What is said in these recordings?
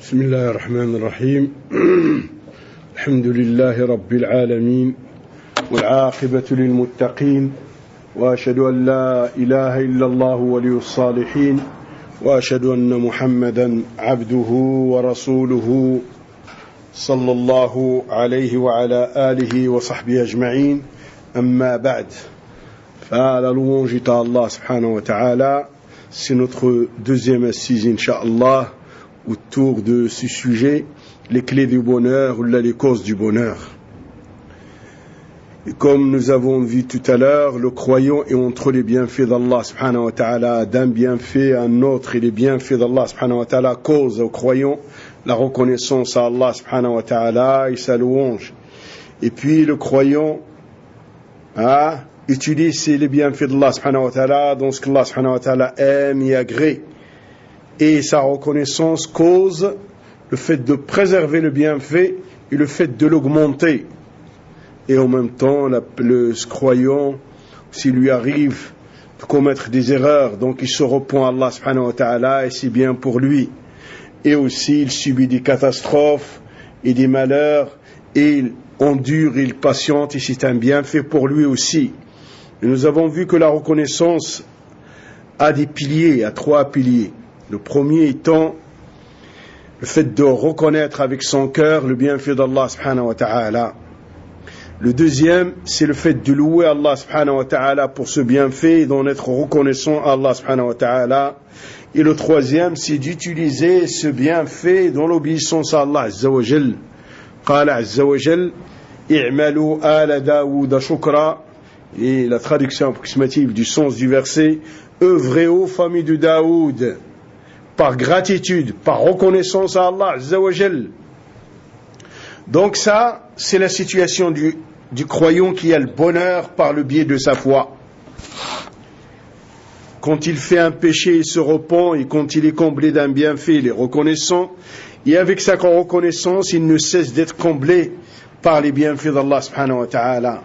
بسم الله الرحمن الرحيم الحمد لله رب العالمين والعاقبة للمتقين وأشهد أن لا إله إلا الله ولي الصالحين وأشهد أن محمدا عبده ورسوله صلى الله عليه وعلى آله وصحبه أجمعين أما بعد فلا louange est à Allah subhanahu wa ta'ala. C'est notre deuxième assise incha'Allah autour de ce sujet, les clés du bonheur ou les causes du bonheur. Et comme nous avons vu tout à l'heure, le croyant est entre les bienfaits d'Allah subhanahu wa ta'ala, d'un bienfait à un autre, et les bienfaits d'Allah subhanahu wa ta'ala causent au croyant la reconnaissance à Allah subhanahu wa ta'ala et sa louange. Et puis le croyant utilise les bienfaits d'Allah subhanahu wa ta'ala dans ce qu'Allah subhanahu wa ta'ala aime et agrée. Et sa reconnaissance cause le fait de préserver le bienfait et le fait de l'augmenter. Et en même temps, le croyant, s'il lui arrive de commettre des erreurs, donc il se repent à Allah subhanahu wa ta'ala et c'est bien pour lui. Et aussi, il subit des catastrophes et des malheurs et il endure, il patiente et c'est un bienfait pour lui aussi. Et nous avons vu que la reconnaissance a des piliers, a trois piliers. Le premier étant le fait de reconnaître avec son cœur le bienfait d'Allah subhanahu wa ta'ala. Le deuxième, c'est le fait de louer Allah subhanahu wa ta'ala pour ce bienfait et d'en être reconnaissant à Allah subhanahu wa ta'ala. Et le troisième, c'est d'utiliser ce bienfait dans l'obéissance à Allah azza wa jal. Qala azza wa jal, i'malu ala Daoud shukra. Et la traduction approximative du sens du verset, œuvrez aux familles de Daoud par gratitude, par reconnaissance à Allah azza wa jal. Donc ça, c'est la situation du croyant qui a le bonheur par le biais de sa foi. Quand il fait un péché, il se repent, et quand il est comblé d'un bienfait, il est reconnaissant, et avec sa reconnaissance, il ne cesse d'être comblé par les bienfaits d'Allah subhanahu wa ta'ala.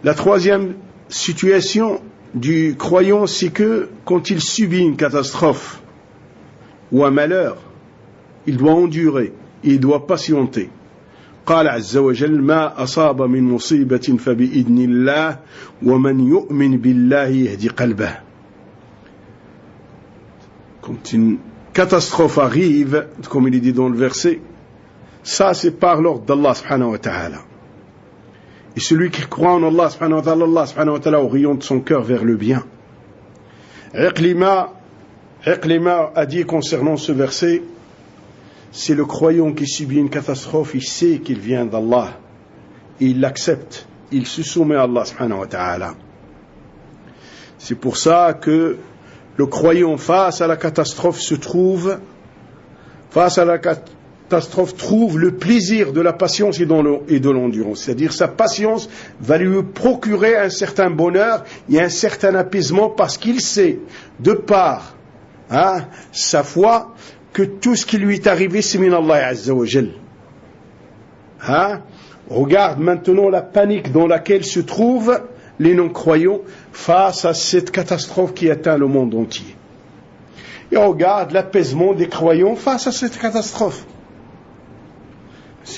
La troisième situation du croyant, c'est que quand il subit une catastrophe ou un malheur, il doit endurer, il doit patienter. قال عز وجل ما أصاب من مصيبة فبإذن الله ومن يؤمن بالله يهدي قلبه. Quand une catastrophe arrive, comme il est dit dans le verset, ça c'est par l'ordre d'Allah subhanahu wa ta'ala. Et celui qui croit en Allah subhanahu wa ta'ala oriente son cœur vers le bien. Iqlima a dit concernant ce verset, c'est le croyant qui subit une catastrophe, il sait qu'il vient d'Allah, et il l'accepte, il se soumet à Allah subhanahu wa ta'ala. C'est pour ça que le croyant face à la catastrophe trouve le plaisir de la patience et de l'endurance. C'est-à-dire sa patience va lui procurer un certain bonheur et un certain apaisement parce qu'il sait, de par sa foi, que tout ce qui lui est arrivé, c'est min Allah azza wa jal. Regarde maintenant la panique dans laquelle se trouvent les non-croyants face à cette catastrophe qui atteint le monde entier. Et regarde l'apaisement des croyants face à cette catastrophe.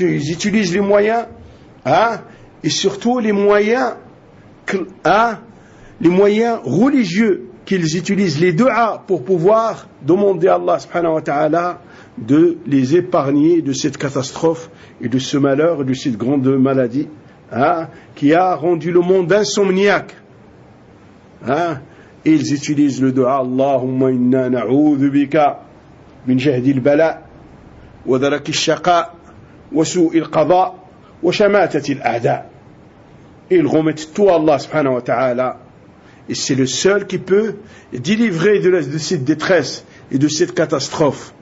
Ils utilisent les moyens, et surtout les moyens religieux qu'ils utilisent, les du'a, pour pouvoir demander à Allah subhanahu wa ta'ala de les épargner de cette catastrophe et de ce malheur et de cette grande maladie qui a rendu le monde insomniaque. Et ils utilisent le du'a Allahumma inna na'udhu bika min jahdi al-bala wa daraki al-shaqa wa su'i al-qada wa shamatati al-a'da. Et ils remettent tout à Allah subhanahu wa ta'ala. Et c'est le seul qui peut délivrer de cette détresse et de cette catastrophe.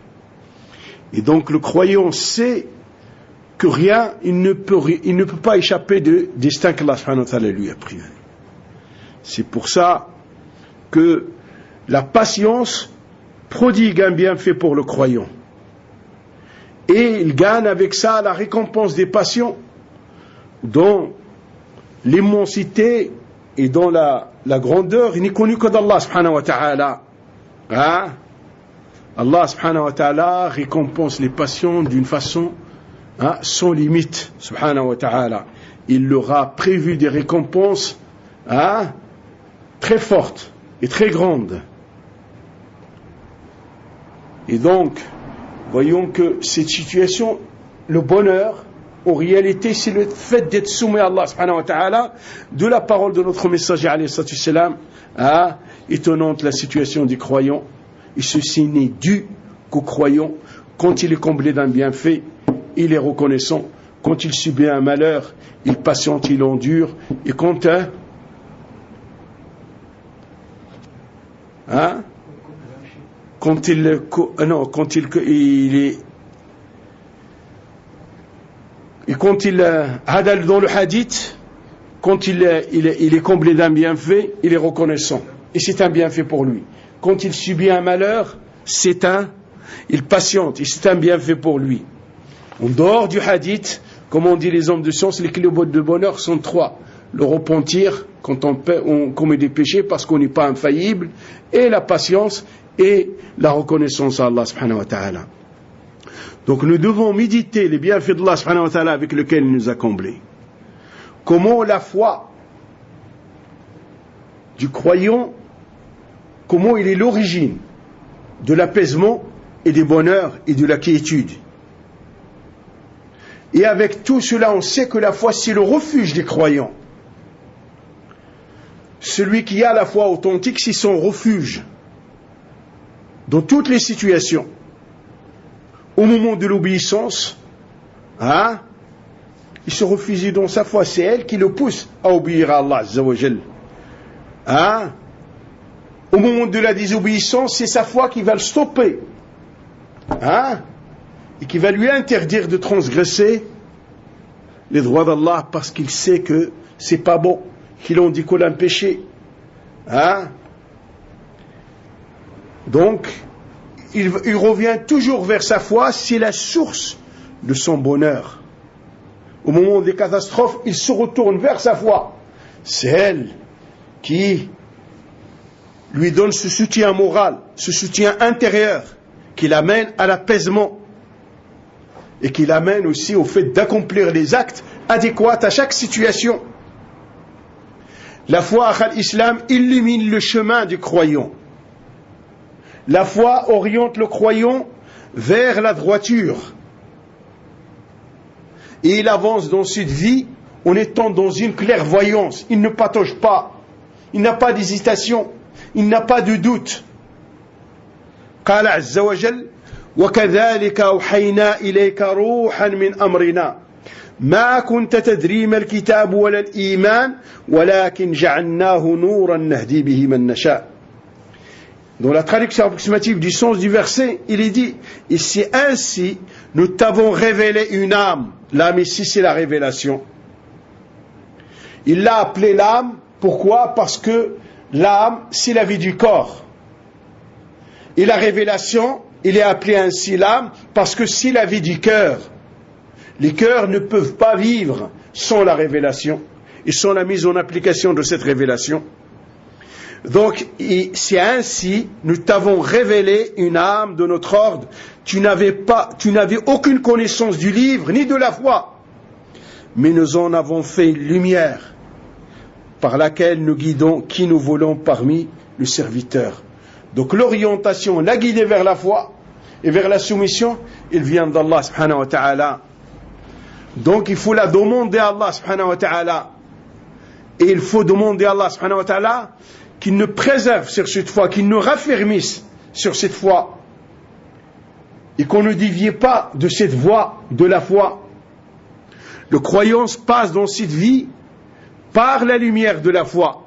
Et donc le croyant sait que rien, il ne peut pas échapper du destin qu'Allah subhanahu wa ta'ala lui a privé. C'est pour ça que la patience prodigue un bienfait pour le croyant. Et il gagne avec ça la récompense des patients, dont l'immensité et dans la la grandeur n'est connue que d'Allah subhanahu wa ta'ala. Hein? Allah subhanahu wa ta'ala récompense les patients d'une façon sans limite, subhanahu wa ta'ala. Il leur a prévu des récompenses très fortes et très grandes. Et donc, voyons que cette situation, le bonheur, en réalité, c'est le fait d'être soumis à Allah subhanahu wa ta'ala, de la parole de notre messager alayhi salatu salam, étonnante la situation du croyant. Et ceci n'est dû qu'au croyant. Quand il est comblé d'un bienfait, il est reconnaissant. Quand il subit un malheur, il patiente, il endure. Et quand dans le hadith, quand il est comblé d'un bienfait, il est reconnaissant. Et c'est un bienfait pour lui. Quand il subit un malheur, il patiente, et c'est un bienfait pour lui. En dehors du hadith, comme on dit les hommes de science, les clés de bonheur sont 3. Le repentir, quand on commet des péchés parce qu'on n'est pas infaillible, et la patience, et la reconnaissance à Allah subhanahu wa ta'ala. Donc nous devons méditer les bienfaits d'Allah subhanahu wa ta'ala avec lesquels il nous a comblés. Comment la foi du croyant, comment il est l'origine de l'apaisement et du bonheur et de la quiétude. Et avec tout cela, on sait que la foi, c'est le refuge des croyants. Celui qui a la foi authentique, c'est son refuge dans toutes les situations. Au moment de l'obéissance, il se refuse dans sa foi. C'est elle qui le pousse à obéir à Allah Azza wa Jal. Au moment de la désobéissance, c'est sa foi qui va le stopper. Et qui va lui interdire de transgresser les droits d'Allah parce qu'il sait que c'est pas bon, qu'il en découle un péché. Donc, il revient toujours vers sa foi, c'est la source de son bonheur. Au moment des catastrophes, il se retourne vers sa foi. C'est elle qui lui donne ce soutien moral, ce soutien intérieur, qui l'amène à l'apaisement et qui l'amène aussi au fait d'accomplir les actes adéquats à chaque situation. La foi à l'islam illumine le chemin du croyant. La foi oriente le croyant vers la droiture. Et il avance dans cette vie en étant dans une clairvoyance. Il ne patauge pas. Il n'a pas d'hésitation. Il n'a pas de doute. قال عز وجل وكذلك أوحينا إليك روحا من أمرنا ما كنت تدري ما الكتاب ولا الإيمان ولكن جعلناه نورا نهدي به من نشاء. Dans la traduction approximative du sens du verset, il est dit, et c'est ainsi, nous t'avons révélé une âme. L'âme ici, c'est la révélation. Il l'a appelée l'âme, pourquoi? Parce que l'âme, c'est la vie du corps. Et la révélation, il est appelé ainsi l'âme, parce que c'est la vie du cœur. Les cœurs ne peuvent pas vivre sans la révélation, et sans la mise en application de cette révélation. Donc, c'est ainsi, nous t'avons révélé une âme de notre ordre. Tu n'avais aucune connaissance du livre, ni de la foi. Mais nous en avons fait une lumière, par laquelle nous guidons qui nous voulons parmi le serviteur. Donc, l'orientation, la guider vers la foi et vers la soumission, il vient d'Allah subhanahu wa ta'ala. Donc, il faut la demander à Allah subhanahu wa ta'ala. Et il faut demander à Allah subhanahu wa ta'ala qu'il nous préserve sur cette foi, qu'il nous raffermisse sur cette foi et qu'on ne dévie pas de cette voie de la foi. Le croyant passe dans cette vie par la lumière de la foi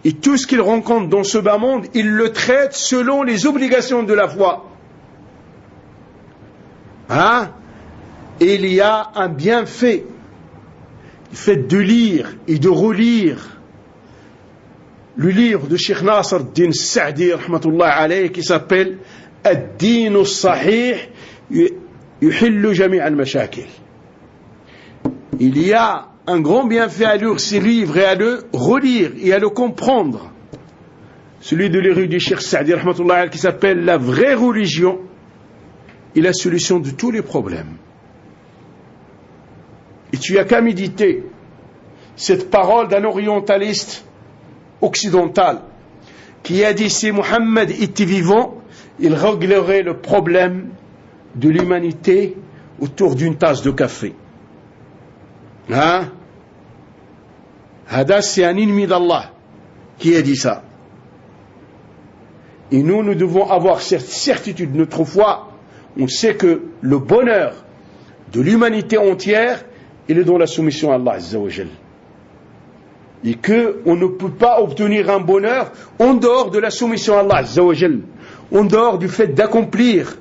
et tout ce qu'il rencontre dans ce bas monde, il le traite selon les obligations de la foi. Et il y a un bienfait, le fait de lire et de relire le livre de Cheikh Nasr ad-Din Sa'di rahmatullah alayhi qui s'appelle Ad-Din as-Sahih yuhillu jami' al-mashakil. Il y a un grand bienfait à lire ces livres et à le relire et à le comprendre. Celui de l'érudit Cheikh Saadi rahmatullah alayhi, qui s'appelle La vraie religion et la solution de tous les problèmes. Et tu n'as qu'à méditer cette parole d'un orientaliste occidental qui a dit: si Mohammed était vivant, il réglerait le problème de l'humanité autour d'une tasse de café. Hein? Hada, c'est un ennemi d'Allah qui a dit ça. Et nous devons avoir cette certitude de notre foi. On sait que le bonheur de l'humanité entière, il est dans la soumission à Allah Azza wa Jal. Et qu'on ne peut pas obtenir un bonheur en dehors de la soumission à Allah Azza wa Jal, en dehors du fait d'accomplir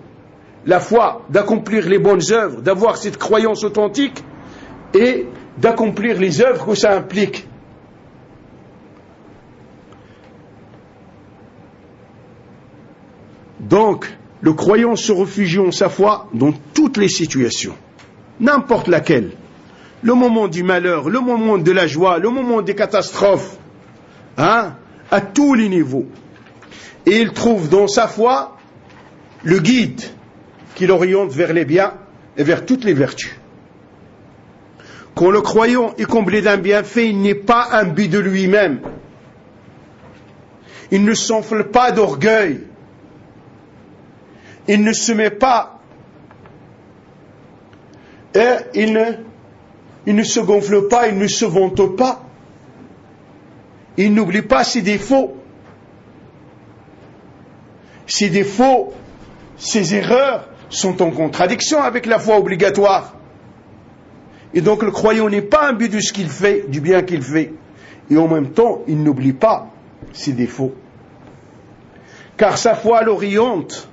la foi, d'accomplir les bonnes œuvres, d'avoir cette croyance authentique et d'accomplir les œuvres que ça implique. Donc, le croyant se réfugie en sa foi dans toutes les situations, n'importe laquelle. Le moment du malheur, le moment de la joie, le moment des catastrophes, hein, à tous les niveaux. Et il trouve dans sa foi le guide qui l'oriente vers les biens et vers toutes les vertus. Quand le croyant est comblé d'un bienfait, il n'est pas imbu de lui-même. Il ne s'enfle pas d'orgueil. Il ne se met pas et il ne se gonfle pas, il ne se vante pas. Il n'oublie pas ses défauts. Ses défauts, ses erreurs sont en contradiction avec la foi obligatoire. Et donc le croyant n'est pas imbu de ce qu'il fait, du bien qu'il fait. Et en même temps, il n'oublie pas ses défauts. Car sa foi l'oriente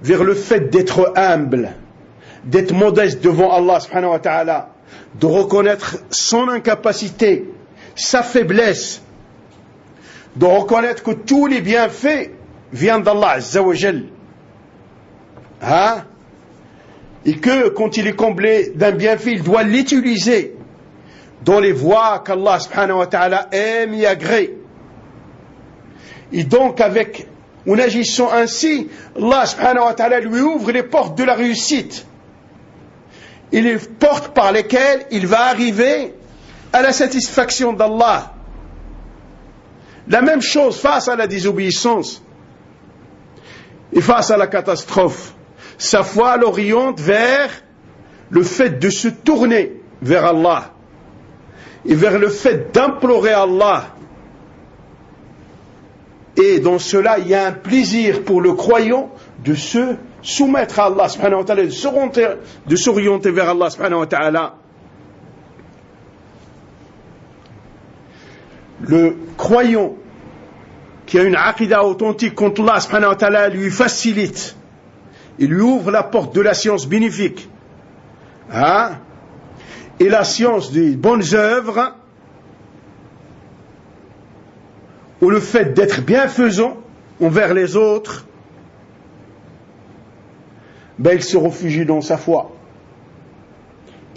vers le fait d'être humble, d'être modeste devant Allah subhanahu wa ta'ala, de reconnaître son incapacité, sa faiblesse, de reconnaître que tous les bienfaits viennent d'Allah azza wa jal. Hein? Et que quand il est comblé d'un bienfait, il doit l'utiliser dans les voies qu'Allah subhanahu wa ta'ala aime et agrée. Et donc en agissant ainsi, Allah subhanahu wa ta'ala lui ouvre les portes de la réussite. Et les portes par lesquelles il va arriver à la satisfaction d'Allah. La même chose face à la désobéissance et face à la catastrophe. Sa foi l'oriente vers le fait de se tourner vers Allah et vers le fait d'implorer Allah. Et dans cela, il y a un plaisir pour le croyant de se soumettre à Allah subhanahu wa ta'ala, de s'orienter vers Allah subhanahu wa ta'ala. Le croyant qui a une aqidah authentique contre Allah subhanahu wa ta'ala lui facilite, il lui ouvre la porte de la science bénéfique, hein? Et la science des bonnes œuvres, ou le fait d'être bienfaisant envers les autres, il se réfugie dans sa foi.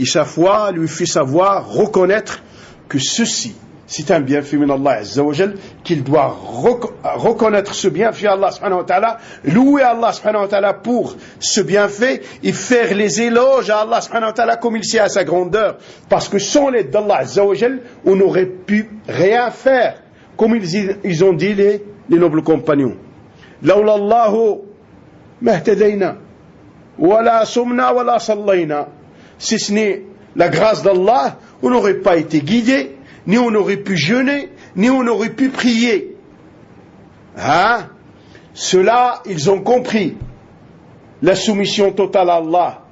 Et sa foi lui fait savoir, reconnaître que ceci, c'est un bienfait min Allah azza wa jal, qu'il doit reconnaître ce bienfait Allah subhanahu wa ta'ala, louer Allah subhanahu wa ta'ala pour ce bienfait et faire les éloges à Allah subhanahu wa ta'ala comme il sait à sa grandeur. Parce que sans l'aide d'Allah azza wa jal, on n'aurait pu rien faire. Comme ils ont dit les nobles compagnons. Lawla Allahu mahtadayna, wala sumna, wala sallayna. Si ce n'est la grâce d'Allah, on n'aurait pas été guidé, ni on n'aurait pu jeûner, ni on n'aurait pu prier. Hein? Ceux-là, ils ont compris la soumission totale à Allah.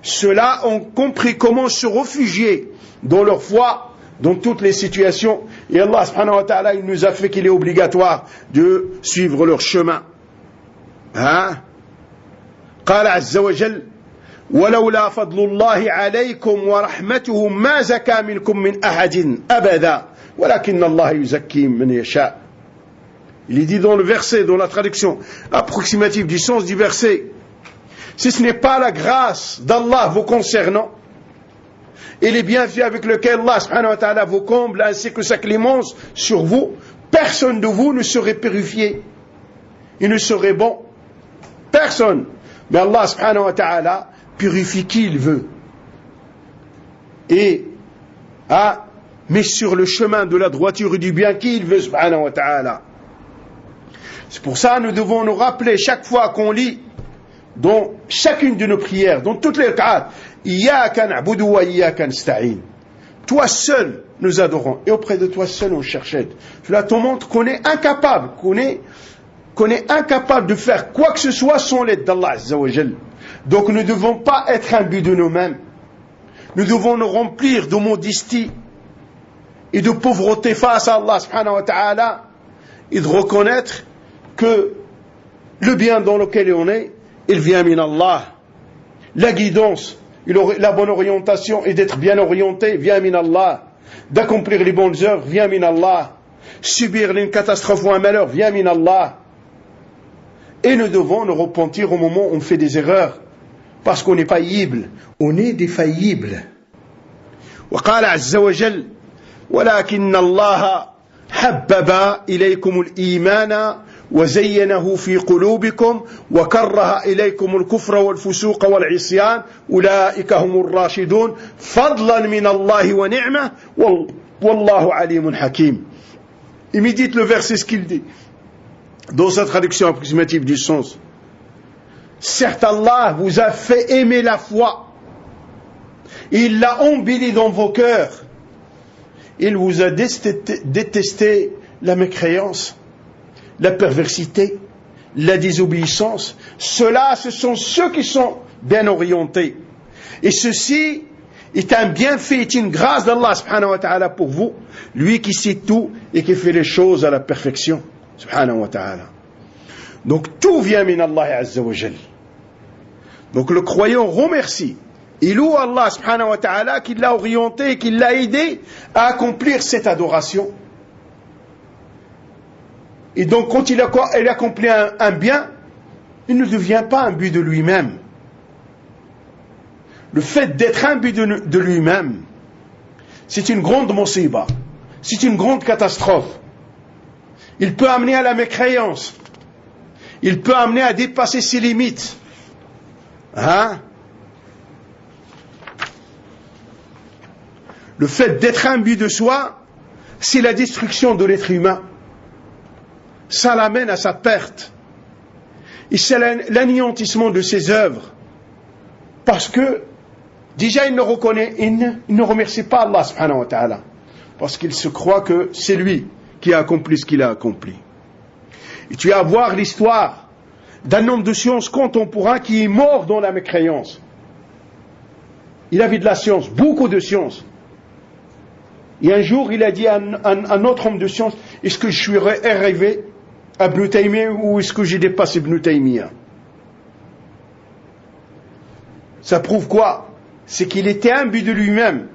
Ceux-là ont compris comment se réfugier dans leur foi, dans toutes les situations. Et Allah subhanahu wa ta'ala, il nous a fait qu'il est obligatoire de suivre leur chemin. Hein? قال عز وجل ولولا فضل الله عليكم ورحمته ما زكى منكم من أحد أبدا ولكن الله يزكي من يشاء. Il est dit dans le verset, dans la traduction approximative du sens du verset, si ce n'est pas la grâce d'Allah vous concernant, et les bienfaits avec lesquels Allah subhanahu wa ta'ala vous comble, ainsi que sa clémence sur vous, personne de vous ne serait purifié. Il ne serait bon. Personne. Mais Allah subhanahu wa ta'ala purifie qui il veut. Et met sur le chemin de la droiture et du bien qui il veut subhanahu wa ta'ala. C'est pour ça que nous devons nous rappeler chaque fois qu'on lit dans chacune de nos prières, dans toutes les cas, Iyyaka na'budu wa iyyaka nasta'in. Toi seul nous adorons et auprès de toi seul on cherche aide. Cela te montre qu'on est incapable, qu'on est incapable de faire quoi que ce soit sans l'aide d'Allah Azza wa Jal. Donc nous ne devons pas être imbus de nous-mêmes. Nous devons nous remplir de modestie et de pauvreté face à Allah subhanahu wa ta'ala et de reconnaître que le bien dans lequel on est, il vient min Allah. La guidance, la bonne orientation et d'être bien orienté vient min Allah. D'accomplir les bonnes œuvres vient min Allah. Subir une catastrophe ou un malheur vient min Allah. Et nous devons nous repentir au moment où on fait des erreurs, parce qu'on est faillible. On est défaillible. وقال عز وجل ولكن الله حبب إليكم الإيمان وزينه في قلوبكم وكره إليكم الكفر والفسوق والعصيان أولئك هم الراشدون فضلا من الله ونعمة والله عليم حكيم. Il médite le verset, ce qu'il dit dans sa traduction approximative du sens. Certes, Allah vous a fait aimer la foi. Il l'a embellie dans vos cœurs. Il vous a détesté la mécréance, la perversité, la désobéissance. Ceux-là, ce sont ceux qui sont bien orientés. Et ceci est un bienfait, est une grâce d'Allah subhanahu wa ta'ala pour vous, lui qui sait tout et qui fait les choses à la perfection subhanahu wa ta'ala. Donc tout vient min Allah azza wa jal. Donc le croyant remercie. Il loue Allah subhanahu wa ta'ala qui l'a orienté et qui l'a aidé à accomplir cette adoration. Et donc quand il accomplit un bien, il ne devient pas un but de lui-même. Le fait d'être un but de lui-même, c'est une grande musiba, c'est une grande catastrophe. Il peut amener à la mécréance, il peut amener à dépasser ses limites. Le fait d'être un but de soi, c'est la destruction de l'être humain. Ça l'amène à sa perte. Et c'est l'anéantissement de ses œuvres. Parce que, déjà, il ne remercie pas Allah subhanahu wa ta'ala. Parce qu'il se croit que c'est lui qui a accompli ce qu'il a accompli. Et tu vas voir l'histoire d'un homme de science contemporain qui est mort dans la mécréance. Il avait de la science, beaucoup de science. Et un jour, il a dit à un autre homme de science, est-ce que je suis arrivé à Ibn Taymiyyah ou est-ce que j'ai dépassé Ibn Taymiyyah? Ça prouve quoi? C'est qu'il était imbu de lui-même.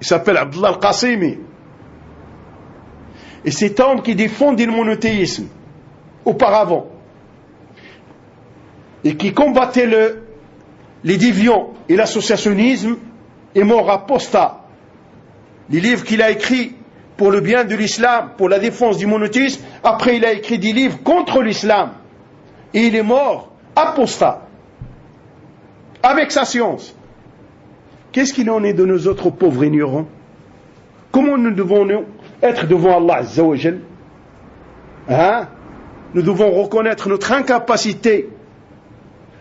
Il s'appelle Abdullah al-Qasimi. Et cet homme qui défendait le monothéisme auparavant et qui combattait les déviants et l'associationnisme est mort apostat. Les livres qu'il a écrits pour le bien de l'islam, pour la défense du monothéisme, après il a écrit des livres contre l'islam. Et il est mort apostat. Avec sa science. Qu'est-ce qu'il en est de nos autres pauvres ignorants? Comment nous devons-nous être devant Allah Azza wa Jal? Nous devons reconnaître notre incapacité,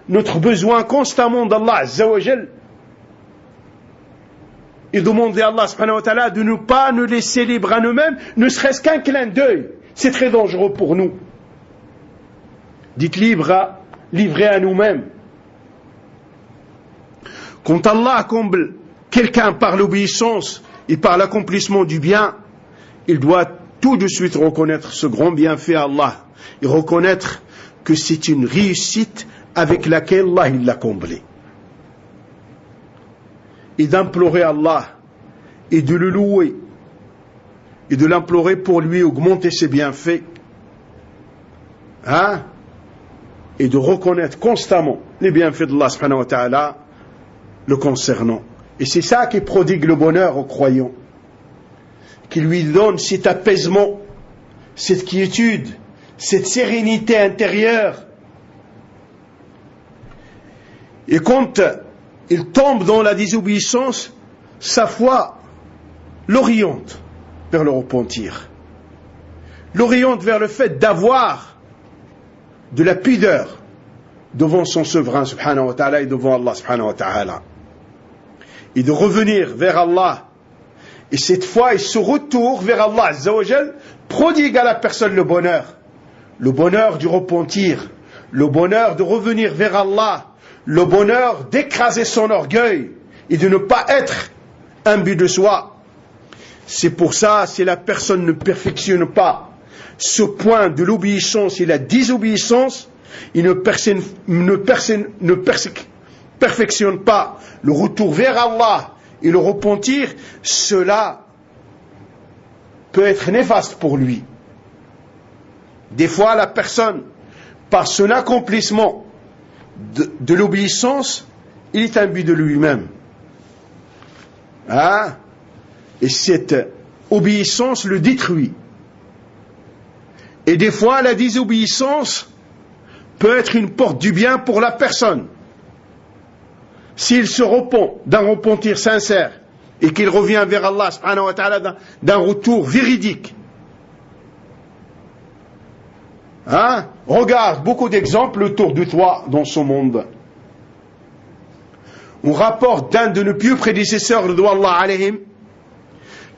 notre besoin constamment d'Allah Azza wa Jal. Et demander à Allah subhanahu wa ta'ala de ne pas nous laisser libres à nous-mêmes, ne serait-ce qu'un clin d'œil. C'est très dangereux pour nous. Dites livré à nous-mêmes. Quand Allah comble quelqu'un par l'obéissance et par l'accomplissement du bien, il doit tout de suite reconnaître ce grand bienfait à Allah et reconnaître que c'est une réussite avec laquelle Allah il l'a comblé. Et d'implorer Allah et de le louer et de l'implorer pour lui augmenter ses bienfaits, et de reconnaître constamment les bienfaits d'Allah subhanahu wa ta'ala le concernant. Et c'est ça qui prodigue le bonheur aux croyants, qui lui donne cet apaisement, cette quiétude, cette sérénité intérieure. Et quand il tombe dans la désobéissance, sa foi l'oriente vers le repentir, l'oriente vers le fait d'avoir de la pudeur devant son souverain subhanahu wa ta'ala et devant Allah subhanahu wa ta'ala, et de revenir vers Allah. Et cette fois, il se retourne vers Allah azza wa jal, prodigue à la personne le bonheur du repentir, le bonheur de revenir vers Allah, le bonheur d'écraser son orgueil et de ne pas être un but de soi. C'est pour ça, si la personne ne perfectionne pas ce point de l'obéissance et la désobéissance, il ne perfectionne pas le retour vers Allah et le repentir, cela peut être néfaste pour lui. Des fois, la personne, par son accomplissement de l'obéissance, il est imbu de lui-même. Et cette obéissance le détruit. Et des fois, la désobéissance peut être une porte du bien pour la personne. S'il se repent d'un repentir sincère et qu'il revient vers Allah subhanahu wa ta'ala d'un retour véridique. Regarde beaucoup d'exemples autour de toi dans ce monde. On rapporte d'un de nos pieux prédécesseurs, radouallahu alayhim,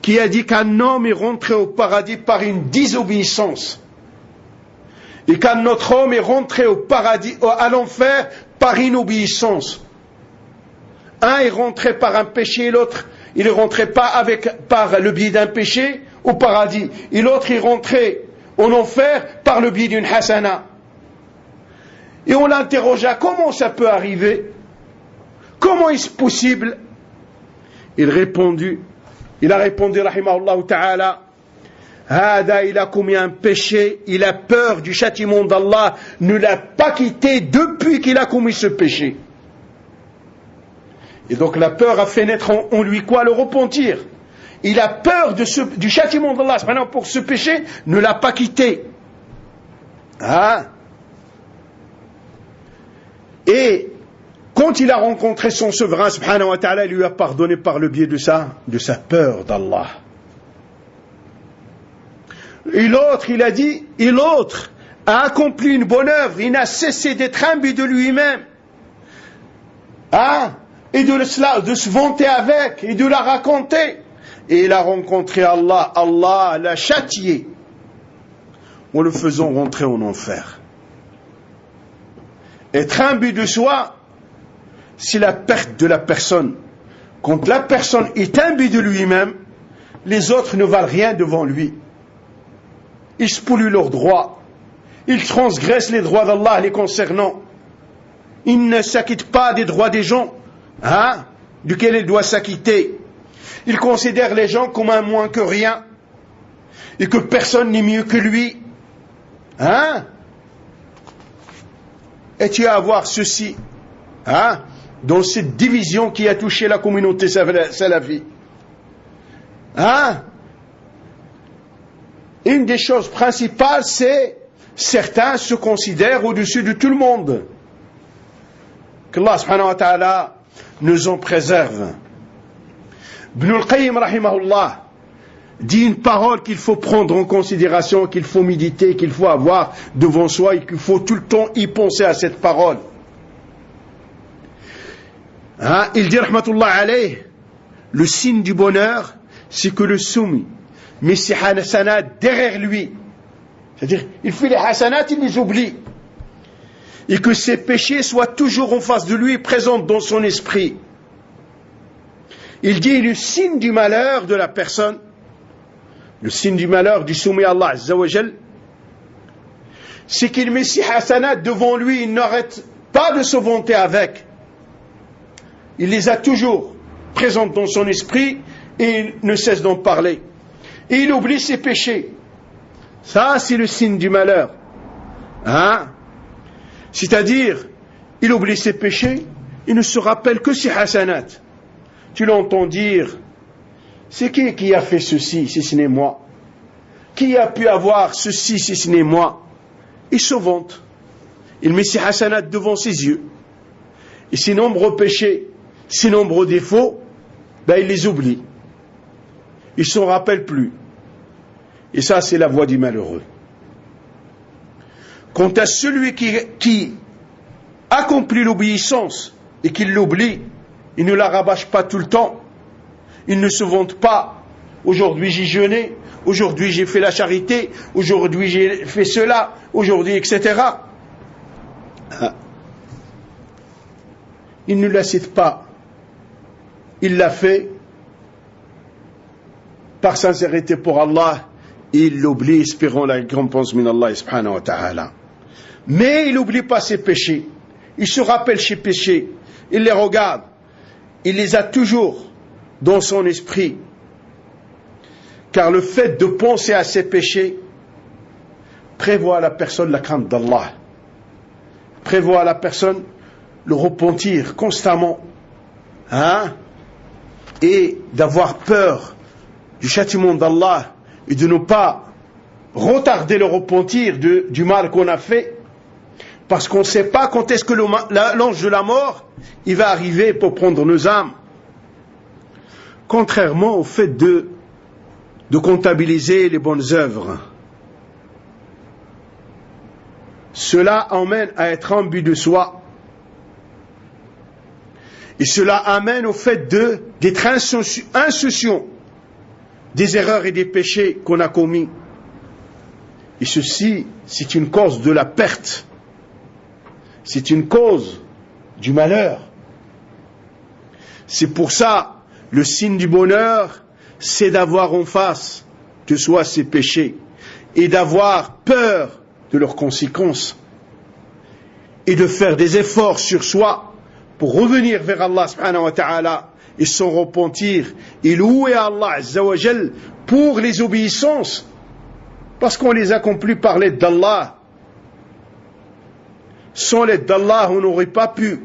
qui a dit qu'un homme est rentré au paradis par une désobéissance et qu'un autre homme est rentré au paradis, à l'enfer, par une obéissance. Un est rentré par un péché, l'autre il est rentré par le biais d'un péché au paradis, et l'autre est rentré en enfer par le biais d'une hasana. Et on l'interrogea, comment ça peut arriver? Comment est-ce possible? Il a répondu, rahimahullah ta'ala, il a commis un péché, il a peur du châtiment d'Allah, ne l'a pas quitté depuis qu'il a commis ce péché. Et donc la peur a fait naître en lui quoi? Le repentir. Il a peur du châtiment d'Allah pour ce péché, ne l'a pas quitté. Et quand il a rencontré son souverain subhanahu wa ta'ala, il lui a pardonné par le biais de sa peur d'Allah. Et l'autre, il a dit, et l'autre a accompli une bonne œuvre, il n'a cessé d'être imbu de lui-même. Et de se vanter avec, et de la raconter. Et il a rencontré Allah, Allah l'a châtié, en le faisant rentrer en enfer. Être imbu de soi, c'est la perte de la personne. Quand la personne est imbue de lui-même, les autres ne valent rien devant lui. Ils spolient leurs droits. Ils transgressent les droits d'Allah les concernant. Ils ne s'acquittent pas des droits des gens, duquel il doit s'acquitter. Ils considèrent les gens comme un moins que rien, et que personne n'est mieux que lui. Et tu vas voir ceci, dans cette division qui a touché la communauté salafi. Une des choses principales, c'est certains se considèrent au-dessus de tout le monde. Qu'Allah subhanahu wa ta'ala nous en préserve. Ibn al-Qayyim rahimahullah dit une parole qu'il faut prendre en considération, qu'il faut méditer, qu'il faut avoir devant soi et qu'il faut tout le temps y penser à cette parole. Il dit rahmatullah alayh, le signe du bonheur, c'est que le soumis met ses hasanat derrière lui. C'est-à-dire, il fait les hasanat, il les oublie. Et que ses péchés soient toujours en face de lui, présents dans son esprit. Il dit, le signe du malheur de la personne, le signe du malheur du soumis à Allah azza wa jal, c'est qu'il met ses hasanat devant lui, il n'arrête pas de se vanter avec. Il les a toujours présentes dans son esprit et il ne cesse d'en parler. Et il oublie ses péchés. Ça, c'est le signe du malheur. C'est-à-dire, il oublie ses péchés, il ne se rappelle que ses hasanat. tu l'entends dire, c'est qui a fait ceci si ce n'est moi? Qui a pu avoir ceci si ce n'est moi? Il se vante. Il met ses hasanats devant ses yeux. Et ses nombreux péchés, ses nombreux défauts, il les oublie. Il ne s'en rappelle plus. Et ça, c'est la voie du malheureux. Quant à celui qui accomplit l'obéissance et qui l'oublie, il ne la rabâche pas tout le temps. Il ne se vante pas. Aujourd'hui j'ai jeûné, aujourd'hui j'ai fait la charité, aujourd'hui j'ai fait cela, aujourd'hui, etc. Il ne la cite pas. Il l'a fait par sincérité pour Allah. Il l'oublie, espérant la récompense min Allah subhanahu wa ta'ala. Mais il n'oublie pas ses péchés. Il se rappelle ses péchés. Il les regarde. Il les a toujours dans son esprit. Car le fait de penser à ses péchés prévoit à la personne la crainte d'Allah. Prévoit à la personne le repentir constamment. Et d'avoir peur du châtiment d'Allah et de ne pas retarder le repentir du mal qu'on a fait, parce qu'on ne sait pas quand est-ce que l'ange de la mort il va arriver pour prendre nos âmes. Contrairement au fait de comptabiliser les bonnes œuvres, cela emmène à être imbu de soi. Et cela amène au fait d'être insouciant des erreurs et des péchés qu'on a commis. Et ceci, c'est une cause de la perte. C'est une cause du malheur. C'est pour ça, le signe du bonheur, c'est d'avoir en face que soient ces péchés et d'avoir peur de leurs conséquences et de faire des efforts sur soi pour revenir vers Allah subhanahu wa ta'ala et s'en repentir et louer Allah azza wa jal pour les obéissances parce qu'on les accomplit par l'aide d'Allah. Sans l'aide d'Allah, on n'aurait pas pu.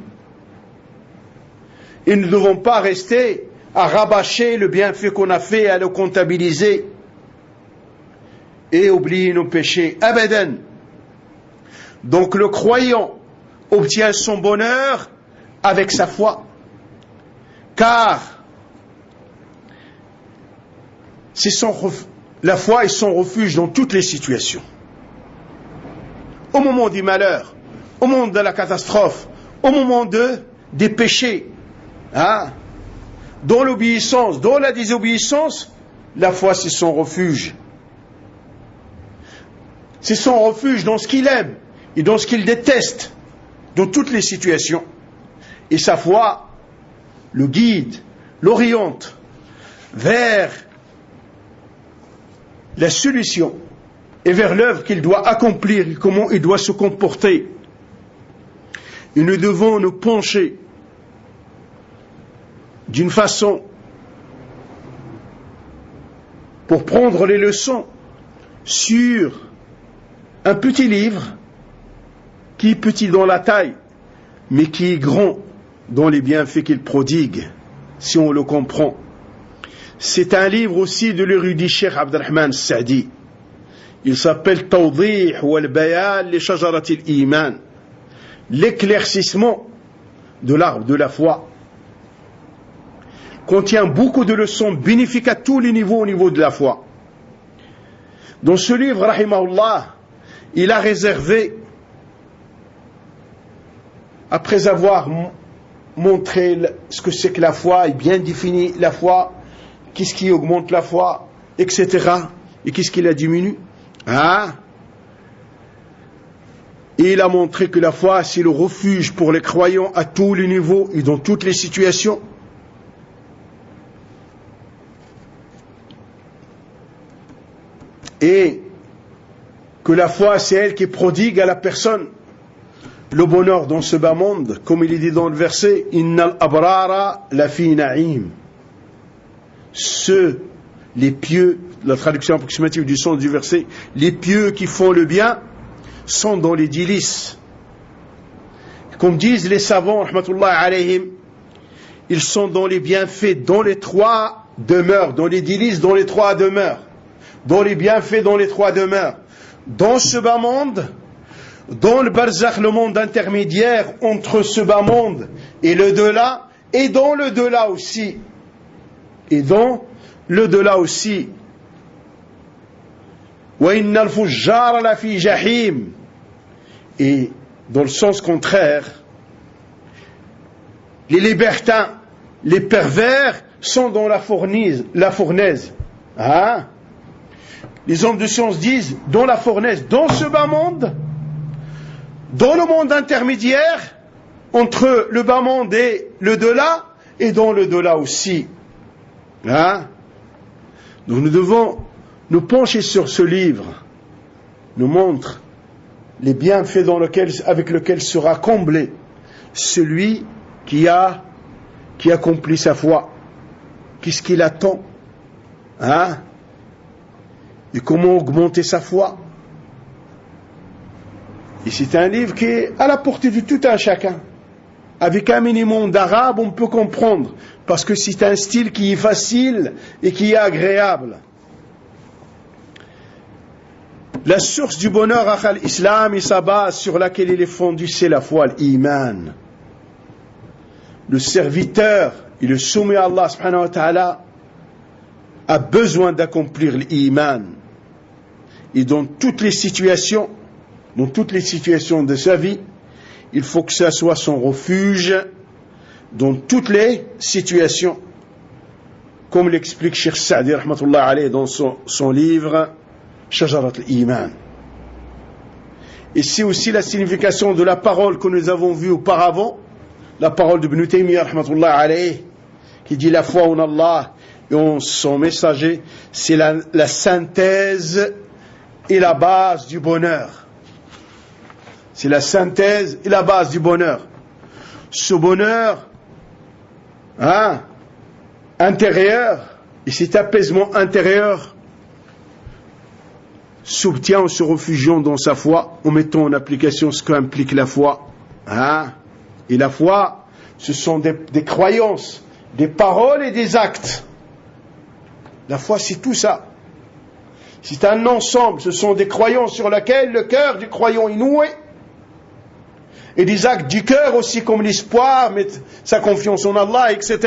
Et nous ne devons pas rester à rabâcher le bienfait qu'on a fait, à le comptabiliser et oublier nos péchés. Abadan. Donc le croyant obtient son bonheur avec sa foi. Car la foi est son refuge dans toutes les situations. Au moment du malheur, au moment de la catastrophe, au moment des péchés, dans l'obéissance, dans la désobéissance, la foi c'est son refuge. C'est son refuge dans ce qu'il aime et dans ce qu'il déteste, dans toutes les situations. Et sa foi le guide, l'oriente vers la solution et vers l'œuvre qu'il doit accomplir et comment il doit se comporter. Et nous devons nous pencher d'une façon pour prendre les leçons sur un petit livre qui est petit dans la taille mais qui est grand dans les bienfaits qu'il prodigue si on le comprend. C'est un livre aussi de l'érudit Cheikh Abdelrahman Saadi. Il s'appelle Tawdih wal Bayan li Shajarat al-Iman, l'éclaircissement de l'arbre de la foi. Contient beaucoup de leçons bénéfiques à tous les niveaux au niveau de la foi. Dans ce livre, rahimahullah, il a réservé, après avoir montré ce que c'est que la foi et bien défini la foi, qu'est-ce qui augmente la foi, etc. Et qu'est-ce qui la diminue. Et il a montré que la foi, c'est le refuge pour les croyants à tous les niveaux et dans toutes les situations. Et que la foi, c'est elle qui prodigue à la personne le bonheur dans ce bas monde, comme il est dit dans le verset, Innal abrara la fi na'im. Ceux, les pieux, la traduction approximative du sens du verset, les pieux qui font le bien sont dans les délices. Comme disent les savants, rahmatullah alayhim, ils sont dans les bienfaits, dans les trois demeures, dans les délices, dans les trois demeures, dans les bienfaits, dans les trois demeures, dans ce bas monde, dans le barzakh, le monde intermédiaire entre ce bas monde et le delà, et dans le delà aussi, et dans le delà aussi. وَإِنَّ الْفُجَّارَ لَفِي جَحِيمٍ. Et dans le sens contraire, les libertins, les pervers sont dans la fournaise. Hein? Les hommes de science disent dans la fournaise, dans ce bas monde, dans le monde intermédiaire entre le bas monde et le delà, et dans le delà aussi. Hein? Donc nous devons nous pencher sur ce livre, nous montre les bienfaits avec lesquels sera comblé celui qui accomplit sa foi. Qu'est-ce qu'il attend, hein? Et comment augmenter sa foi. Et c'est un livre qui est à la portée de tout un chacun. Avec un minimum d'arabe, on peut comprendre, parce que c'est un style qui est facile et qui est agréable. La source du bonheur à l'islam et sa base sur laquelle il est fondu, c'est la foi, l'iman. Le serviteur, il est soumis à Allah subhanahu wa ta'ala, a besoin d'accomplir l'iman. Et dans toutes les situations de sa vie, il faut que ça soit son refuge dans toutes les situations. Comme l'explique Cheikh Sa'di rahmatullah alayhi dans son livre Shajarat al-Iman. Et c'est aussi la signification de la parole que nous avons vue auparavant, la parole de Ibn Taymiyyah rahmatullah alayhi, qui dit la foi en Allah et en son messager, c'est la synthèse et la base du bonheur. C'est la synthèse et la base du bonheur. Ce bonheur intérieur et cet apaisement intérieur s'obtient en se réfugiant dans sa foi, en mettant en application ce qu'implique la foi. Et la foi, ce sont des croyances, des paroles et des actes. La foi, c'est tout ça. C'est un ensemble, ce sont des croyances sur lesquelles le cœur du croyant est noué. Et des actes du cœur aussi, comme l'espoir, mettre sa confiance en Allah, etc.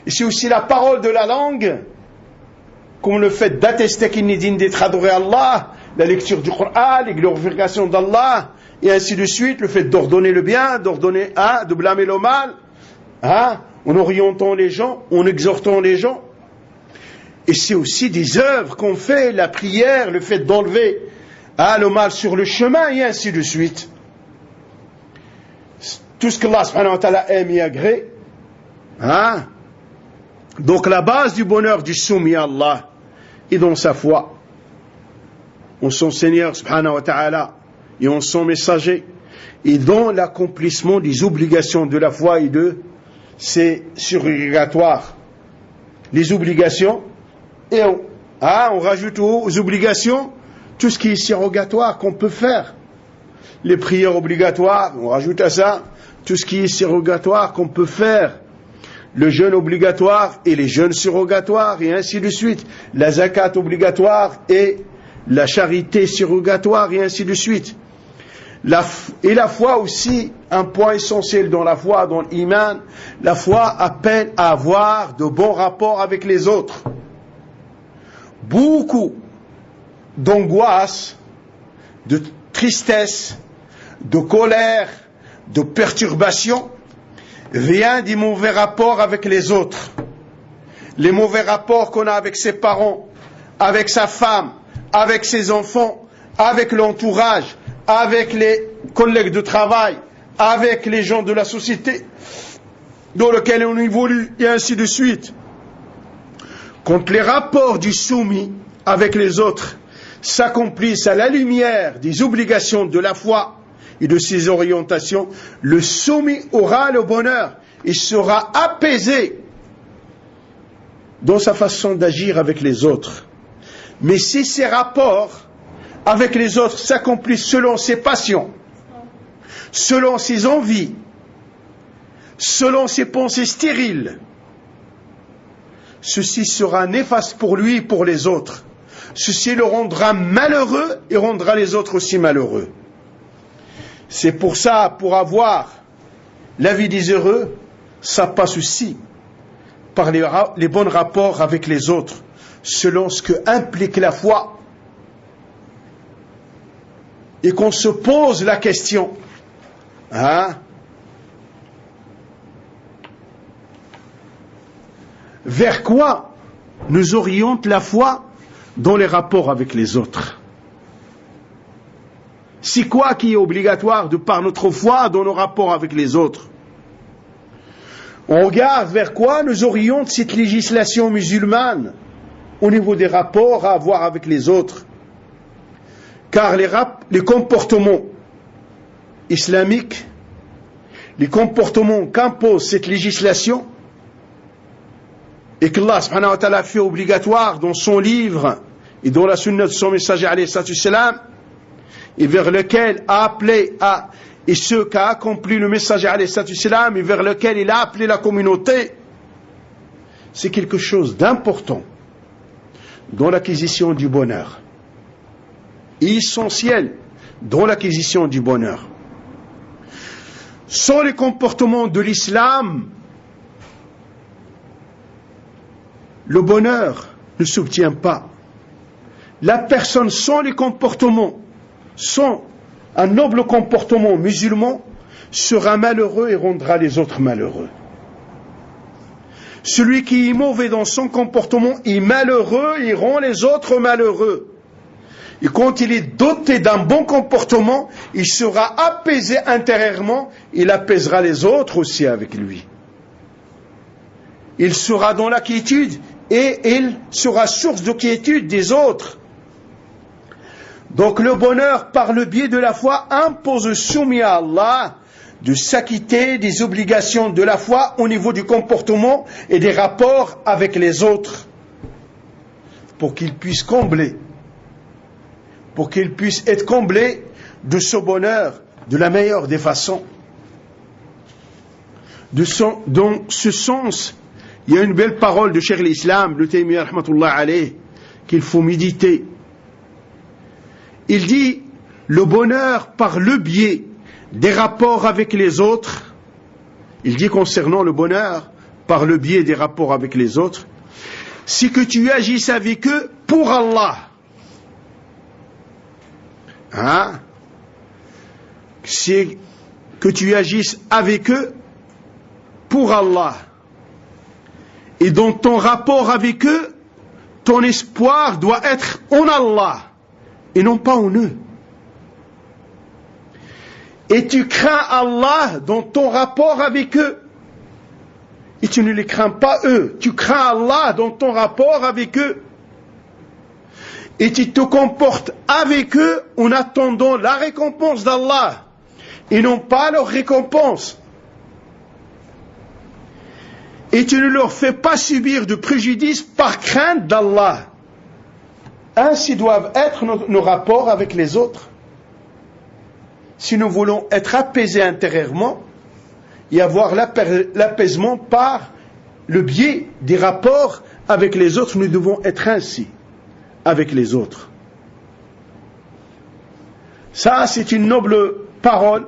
Et c'est aussi la parole de la langue, comme le fait d'attester qu'il n'est digne d'être adoré à Allah, la lecture du Coran, les glorifications d'Allah, et ainsi de suite, le fait d'ordonner le bien, de blâmer le mal, en orientant les gens, en exhortant les gens. Et c'est aussi des œuvres qu'on fait, la prière, le fait d'enlever le mal sur le chemin, et ainsi de suite. Tout ce que Allah subhanahu wa ta'ala aime et agrée. Donc la base du bonheur du soumis à Allah est dans sa foi en son Seigneur subhanahu wa ta'ala et en son messager, et dans l'accomplissement des obligations de la foi et de ses surrogatoires. Les obligations, et on rajoute aux obligations tout ce qui est surrogatoire qu'on peut faire. Les prières obligatoires, on rajoute à ça tout ce qui est surrogatoire qu'on peut faire. Le jeûne obligatoire et les jeûnes surrogatoires, et ainsi de suite. La zakat obligatoire et la charité surrogatoire, et ainsi de suite. Et la foi aussi, un point essentiel dans la foi, dans l'iman, la foi appelle à avoir de bons rapports avec les autres. Beaucoup d'angoisse, de tristesse, de colère, de perturbation vient des mauvais rapports avec les autres. Les mauvais rapports qu'on a avec ses parents, avec sa femme, avec ses enfants, avec l'entourage, avec les collègues de travail, avec les gens de la société dans lequel on évolue, et ainsi de suite. Quand les rapports du soumis avec les autres s'accomplissent à la lumière des obligations de la foi et de ses orientations, le soumis aura le bonheur et sera apaisé dans sa façon d'agir avec les autres. Mais si ces rapports avec les autres s'accomplissent selon ses passions, selon ses envies, selon ses pensées stériles, ceci sera néfaste pour lui et pour les autres. Ceci le rendra malheureux et rendra les autres aussi malheureux. C'est pour ça, pour avoir la vie des heureux, ça passe aussi par les bons rapports avec les autres, selon ce que implique la foi. Et qu'on se pose la question, vers quoi nous oriente la foi dans les rapports avec les autres? C'est quoi qui est obligatoire de par notre foi dans nos rapports avec les autres? On regarde vers quoi nous oriente cette législation musulmane au niveau des rapports à avoir avec les autres. Car les comportements islamiques, les comportements qu'impose cette législation, et qu'Allah subhanahu wa ta'ala fait obligatoire dans son livre et dans la sunna de son messager alayhi salatu wassalam, et vers lequel a appelé et ceux qu'a accompli le messager alayhi salatu wassalam, et vers lequel il a appelé la communauté, c'est quelque chose d'important dans l'acquisition du bonheur, essentiel dans l'acquisition du bonheur. Sans les comportements de l'islam, le bonheur ne s'obtient pas. La personne sans les comportements, sans un noble comportement musulman, sera malheureux et rendra les autres malheureux. Celui qui est mauvais dans son comportement est malheureux et rend les autres malheureux. Et quand il est doté d'un bon comportement, il sera apaisé intérieurement, il apaisera les autres aussi avec lui. Il sera dans la quiétude et il sera source de quiétude des autres. Donc le bonheur par le biais de la foi impose soumis à Allah de s'acquitter des obligations de la foi au niveau du comportement et des rapports avec les autres, pour qu'il puisse combler, pour qu'il puisse être comblé de ce bonheur de la meilleure des façons. Dans ce sens, il y a une belle parole de Cheikh l'Islam, le Taymiyyah rahmatullah alayh, qu'il faut méditer. Il dit, le bonheur par le biais des rapports avec les autres, il dit concernant le bonheur par le biais des rapports avec les autres, c'est que tu agisses avec eux pour Allah. C'est que tu agisses avec eux pour Allah. Et dans ton rapport avec eux, ton espoir doit être en Allah et non pas en eux. Et tu crains Allah dans ton rapport avec eux. Et tu ne les crains pas eux. Tu crains Allah dans ton rapport avec eux. Et tu te comportes avec eux en attendant la récompense d'Allah et non pas leur récompense. Et tu ne leur fais pas subir de préjudice par crainte d'Allah. Ainsi doivent être nos rapports avec les autres. Si nous voulons être apaisés intérieurement et avoir l'apaisement par le biais des rapports avec les autres, nous devons être ainsi avec les autres. Ça, c'est une noble parole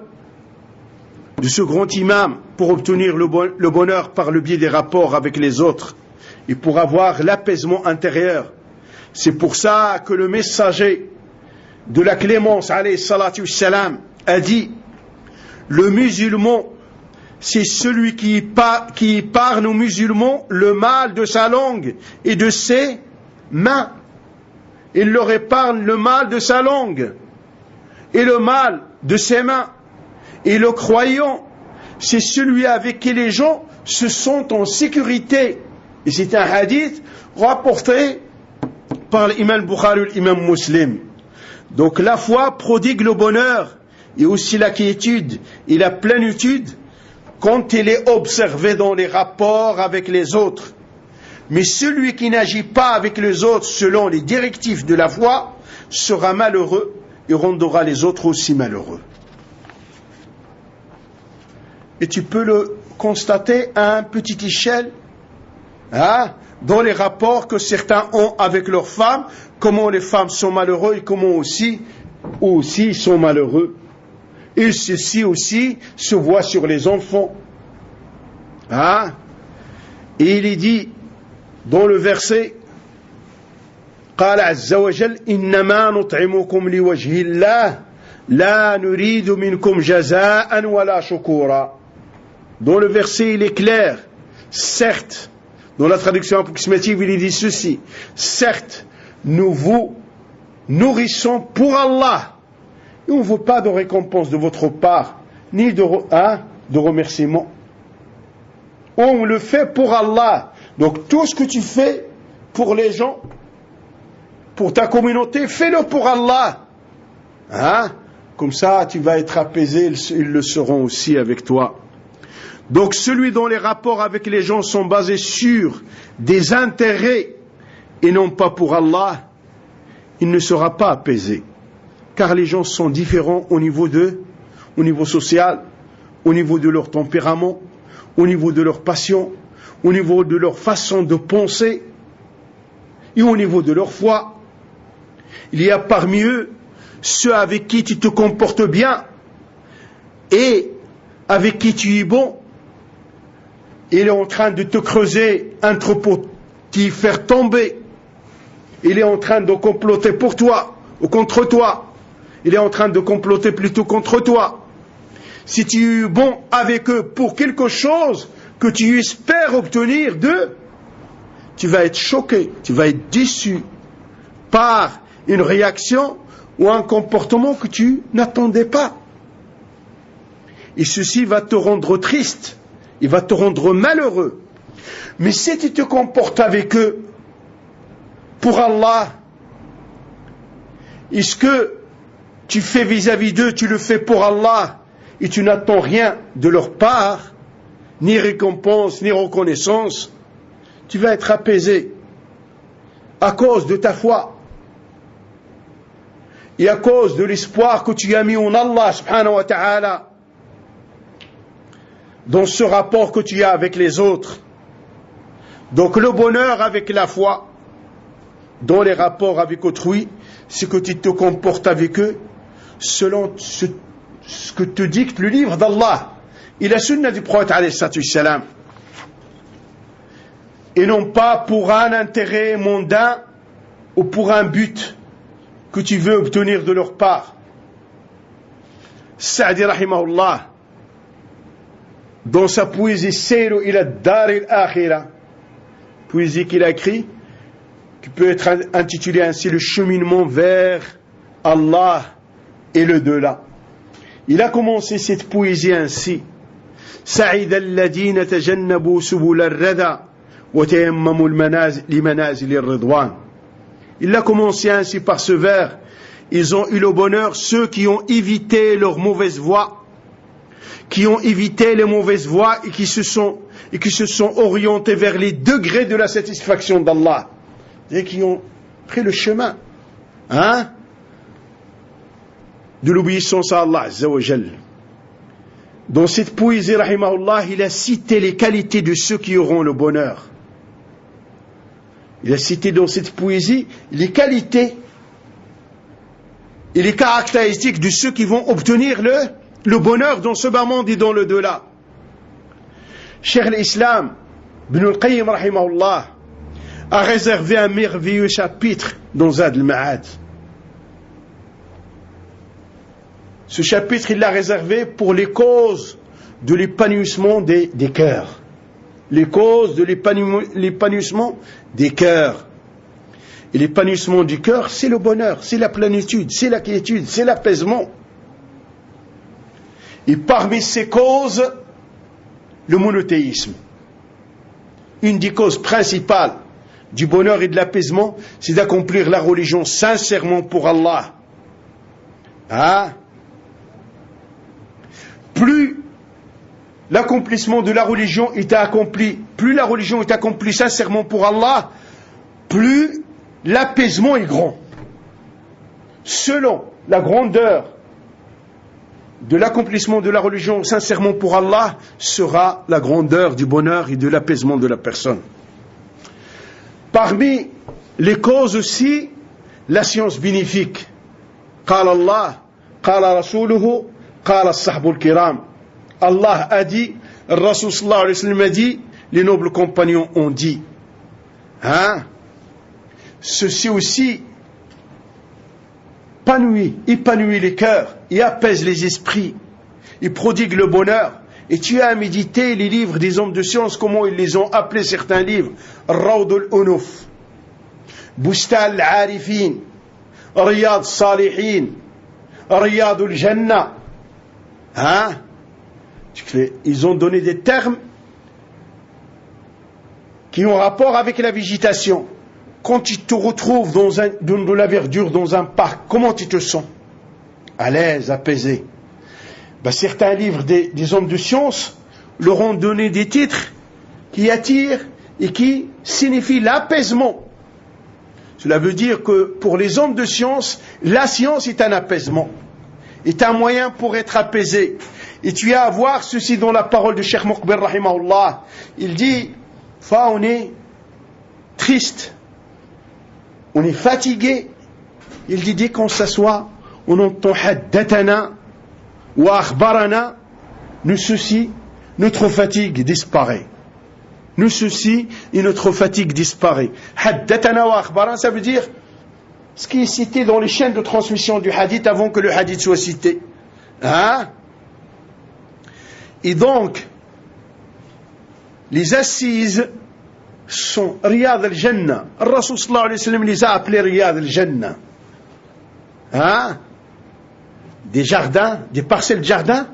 de ce grand imam pour obtenir le bonheur par le biais des rapports avec les autres et pour avoir l'apaisement intérieur. C'est pour ça que le messager de la clémence alayhi salatu wassalam a dit, le musulman, c'est celui qui épargne aux musulmans le mal de sa langue et de ses mains. Il leur épargne le mal de sa langue et le mal de ses mains. Et le croyant, c'est celui avec qui les gens se sentent en sécurité. Et c'est un hadith rapporté par l'imam Bukhari et l'imam Muslim. Donc la foi prodigue le bonheur et aussi la quiétude et la plénitude quand elle est observée dans les rapports avec les autres. Mais celui qui n'agit pas avec les autres selon les directives de la foi sera malheureux et rendra les autres aussi malheureux. Et tu peux le constater à une petite échelle, dans les rapports que certains ont avec leurs femmes, comment les femmes sont malheureuses et comment aussi ils sont malheureux. Et ceci aussi se voit sur les enfants. Et il est dit dans le verset, قال عز وجل إنما نطعمكم لوجه الله لا نريد منكم جزاء ولا شكورا. Dans le verset il est clair, certes, dans la traduction approximative il est dit ceci, certes nous vous nourrissons pour Allah et on ne veut pas de récompense de votre part ni de remerciement, on le fait pour Allah. Donc tout ce que tu fais pour les gens, pour ta communauté, fais-le pour Allah. Comme ça, tu vas être apaisé, ils le seront aussi avec toi. Donc celui dont les rapports avec les gens sont basés sur des intérêts et non pas pour Allah, il ne sera pas apaisé. Car les gens sont différents au niveau social, au niveau de leur tempérament, au niveau de leur passion, au niveau de leur façon de penser et au niveau de leur foi. Il y a parmi eux ceux avec qui tu te comportes bien et avec qui tu es bon. Il est en train de te creuser un trou pour t'y faire tomber. Il est en train de comploter pour toi ou contre toi. Il est en train de comploter plutôt contre toi. Si tu es bon avec eux pour quelque chose que tu espères obtenir d'eux, tu vas être choqué, tu vas être déçu par une réaction ou un comportement que tu n'attendais pas. Et ceci va te rendre triste, il va te rendre malheureux. Mais si tu te comportes avec eux pour Allah, est-ce que tu fais vis-à-vis d'eux, tu le fais pour Allah et tu n'attends rien de leur part, ni récompense, ni reconnaissance, tu vas être apaisé à cause de ta foi et à cause de l'espoir que tu as mis en Allah subhanahu wa ta'ala dans ce rapport que tu as avec les autres. Donc le bonheur avec la foi dans les rapports avec autrui, c'est que tu te comportes avec eux selon ce que te dicte le livre d'Allah et la sunna du prophète alayhi salatu wassalam, et non pas pour un intérêt mondain ou pour un but que tu veux obtenir de leur part. Sa'di rahimahullah, dans sa poésie Sayru ila dar al-akhirah, poésie qu'il a écrit, qui peut être intitulée ainsi, le cheminement vers Allah et le delà. Il a commencé cette poésie ainsi: Sa'id alladhina tajannabu subul ar-rada wa tayammamu limanazil ar-ridwan. Il a commencé ainsi par ce vers: ils ont eu le bonheur, ceux qui ont évité leurs mauvaises voies, qui ont évité les mauvaises voies et qui se sont orientés vers les degrés de la satisfaction d'Allah, et qui ont pris le chemin de l'obéissance à Allah Azza wa Jal. Dans cette poésie, rahimahullah, il a cité les qualités de ceux qui auront le bonheur. Il a cité dans cette poésie les qualités et les caractéristiques de ceux qui vont obtenir le bonheur dans ce bas monde et dans le delà. Cheikh l'Islam, Ibn al-Qayyim, rahimahullah, a réservé un merveilleux chapitre dans Zad al-Ma'ad. Ce chapitre, il l'a réservé pour les causes de l'épanouissement des cœurs. Les causes de l'épanouissement des cœurs. Et l'épanouissement du cœur, c'est le bonheur, c'est la plénitude, c'est la quiétude, c'est l'apaisement. Et parmi ces causes, le monothéisme. Une des causes principales du bonheur et de l'apaisement, c'est d'accomplir la religion sincèrement pour Allah. Plus l'accomplissement de la religion est accompli, plus la religion est accomplie sincèrement pour Allah, plus l'apaisement est grand. Selon la grandeur de l'accomplissement de la religion sincèrement pour Allah sera la grandeur du bonheur et de l'apaisement de la personne. Parmi les causes aussi, la science bénéfique. قال Allah, قال رسوله, قال الصحب الكرام. Allah a dit, le Rasul sallallahu alayhi wa sallam a dit, les nobles compagnons ont dit. Ceci aussi épanouit les cœurs, et apaise les esprits, et prodigue le bonheur. Et tu as médité les livres des hommes de science, comment ils les ont appelés certains livres. Rawd al-Unuf, Bustan al-Arifin, Riyad al-Salihin, Riyad al-Jannah. Ils ont donné des termes qui ont rapport avec la végétation. Quand tu te retrouves dans de la verdure dans un parc, comment tu te sens? À l'aise, apaisé. Certains livres des hommes de science leur ont donné des titres qui attirent et qui signifient l'apaisement. Cela veut dire que pour les hommes de science, la science est un apaisement, est un moyen pour être apaisé. Et tu as à voir ceci dans la parole de Cheikh Muqbil rahimahullah. Il dit, on est triste, on est fatigué. Il dit, dès qu'on s'assoit, on entend haddatana wa akhbarana, nous ceci, notre fatigue disparaît. Nous ceci et notre fatigue disparaît. Haddatana wa akhbarana, ça veut dire ce qui est cité dans les chaînes de transmission du hadith avant que le hadith soit cité. Et donc, les assises sont Riyad al-Jannah. Le Rasul sallallahu alayhi wa sallam les a appelés Riyad al-Jannah. Des jardins, des parcelles de jardins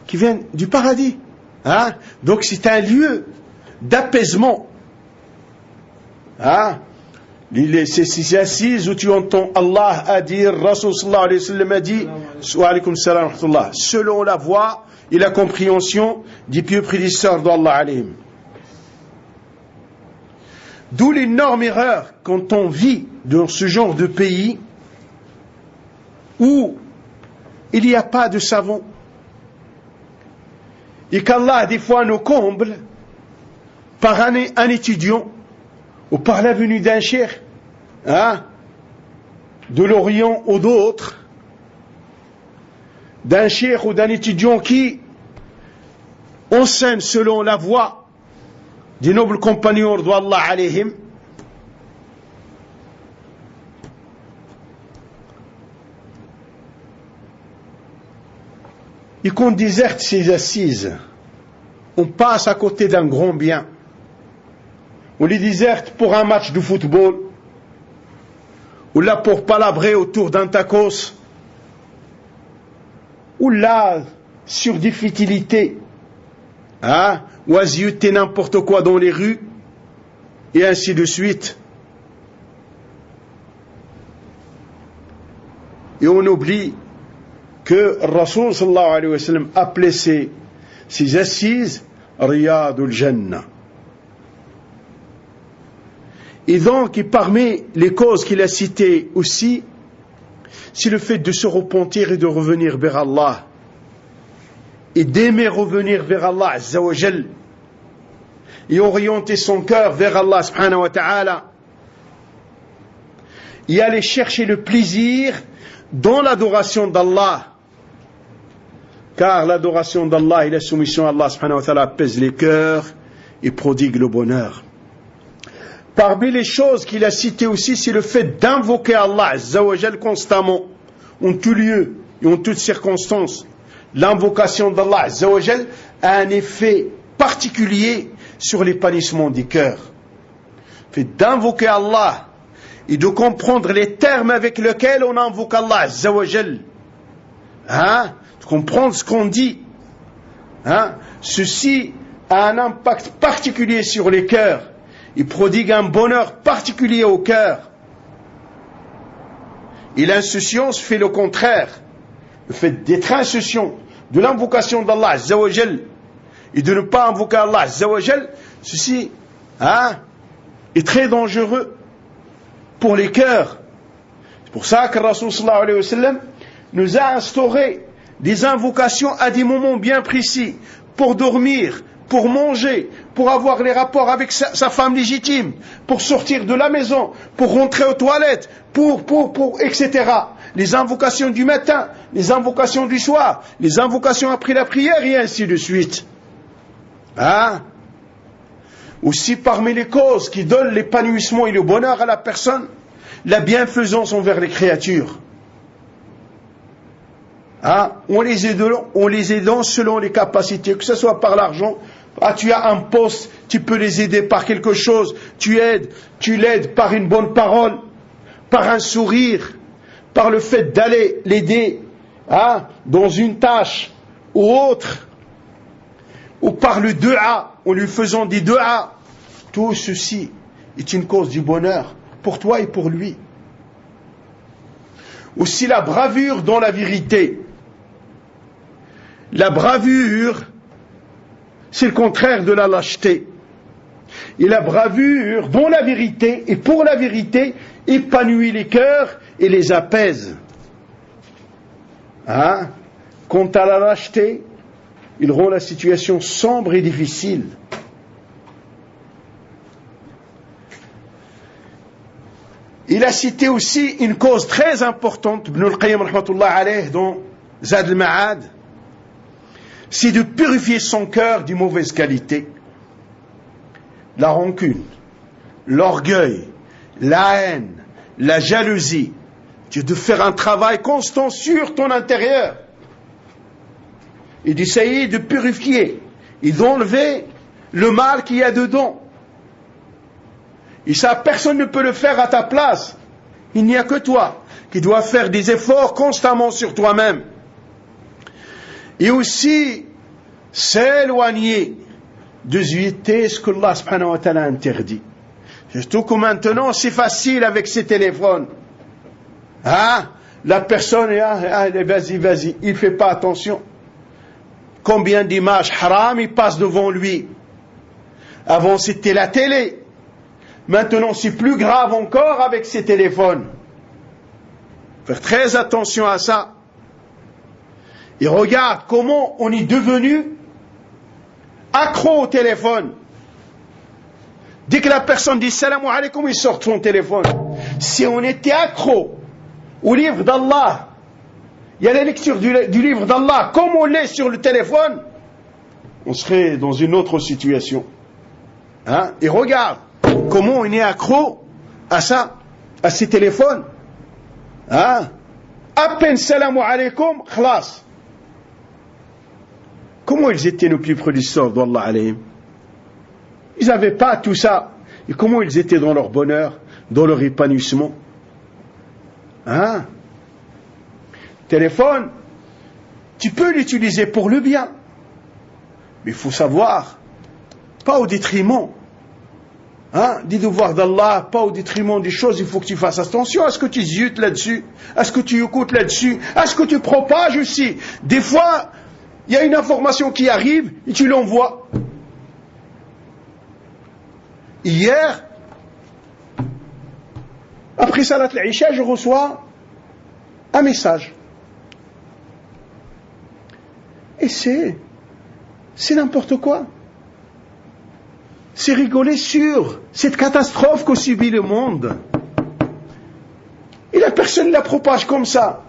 qui viennent du paradis. Donc c'est un lieu d'apaisement. Ces assises où tu entends Allah a dire, Rasul sallallahu alayhi wa sallam a dit, wa alaykum salam wa rahmatullah, selon la voix et la compréhension des pieux prédécesseurs d'Allah alayhim. D'où l'énorme erreur quand on vit dans ce genre de pays où il n'y a pas de savon et qu'Allah des fois nous comble par un étudiant ou par la venue d'un cheikh de l'Orient ou d'autres, d'un cheikh ou d'un étudiant qui enseigne selon la voie des nobles compagnons d'Allah alayhim, et qu'on déserte ces assises, on passe à côté d'un grand bien. On les déserte pour un match de football, ou là pour palabrer autour d'un tacos, ou là sur des futilités, ou à zioter n'importe quoi dans les rues, et ainsi de suite. Et on oublie que Rasul sallallahu alayhi wa sallam appelait ces assises Riyadul Jannah. Et donc, et parmi les causes qu'il a citées aussi, c'est le fait de se repentir et de revenir vers Allah. Et d'aimer revenir vers Allah Azza wa Jal. Et orienter son cœur vers Allah subhanahu wa ta'ala. Et aller chercher le plaisir dans l'adoration d'Allah. Car l'adoration d'Allah et la soumission à Allah subhanahu wa ta'ala apaise les cœurs et prodigue le bonheur. Parmi les choses qu'il a citées aussi, c'est le fait d'invoquer Allah Azza wa Jal constamment, en tout lieu et en toutes circonstances. L'invocation d'Allah Azza wa Jal a un effet particulier sur l'épanouissement des cœurs. Le fait d'invoquer Allah et de comprendre les termes avec lesquels on invoque Allah Azza wa Jal. De comprendre ce qu'on dit. Ceci a un impact particulier sur les cœurs. Il prodigue un bonheur particulier au cœur. Et l'insouciance fait le contraire. Le fait d'être insouciant de l'invocation d'Allah Azza wa Jal et de ne pas invoquer Allah Azza wa Jal, ceci est très dangereux pour les cœurs. C'est pour ça que Rasul sallallahu alayhi wa sallam nous a instauré des invocations à des moments bien précis, pour dormir, pour manger, pour avoir les rapports avec sa femme légitime, pour sortir de la maison, pour rentrer aux toilettes, etc. Les invocations du matin, les invocations du soir, les invocations après la prière et ainsi de suite. Hein? Aussi parmi les causes qui donnent l'épanouissement et le bonheur à la personne, la bienfaisance envers les créatures. Hein? On les aidant selon les capacités, que ce soit par l'argent. Ah, tu as un poste, tu peux les aider par quelque chose, tu l'aides par une bonne parole, par un sourire, par le fait d'aller l'aider dans une tâche ou autre, ou par le dua, en lui faisant des duas. Tout ceci est une cause du bonheur pour toi et pour lui. Aussi la bravure dans la vérité. La bravure, c'est le contraire de la lâcheté. Et la bravure dans la vérité et pour la vérité épanouit les cœurs et les apaise. Quant à la lâcheté, il rend la situation sombre et difficile. Il a cité aussi une cause très importante, Ibn al-Qayyim rahmatullah alayh, dans Zad al-Ma'ad, c'est de purifier son cœur d'une mauvaise qualité. La rancune, l'orgueil, la haine, la jalousie. Tu dois faire un travail constant sur ton intérieur et d'essayer de purifier et d'enlever le mal qu'il y a dedans. Et ça, personne ne peut le faire à ta place. Il n'y a que toi qui dois faire des efforts constamment sur toi-même. Et aussi s'éloigner de zéter ce que Allah subhanahu wa ta'ala interdit. Surtout que maintenant c'est facile avec ces téléphones. La personne, vas-y, il ne fait pas attention. Combien d'images haram il passe devant lui. Avant c'était la télé. Maintenant c'est plus grave encore avec ces téléphones. Faire très attention à ça. Et regarde comment on est devenu accro au téléphone. Dès que la personne dit salam alaykoum, il sort son téléphone. Si on était accro au livre d'Allah, il y a la lecture du livre d'Allah, comme on l'est sur le téléphone, on serait dans une autre situation. Et regarde comment on est accro à ça, à ces téléphones. À peine salam alaykoum, khlas. Comment ils étaient nos plus prédécesseurs d'Allah alayhim? Ils n'avaient pas tout ça. Et comment ils étaient dans leur bonheur, dans leur épanouissement? Téléphone, tu peux l'utiliser pour le bien. Mais il faut savoir, pas au détriment des devoirs d'Allah, pas au détriment des choses. Il faut que tu fasses attention à ce que tu zutes là-dessus, à ce que tu écoutes là-dessus, à ce que tu propages aussi. Des fois, il y a une information qui arrive et tu l'envoies. Hier, après Salat al-Isha, je reçois un message. Et c'est n'importe quoi. C'est rigoler sur cette catastrophe qu'a subit le monde. Et la personne la propage comme ça.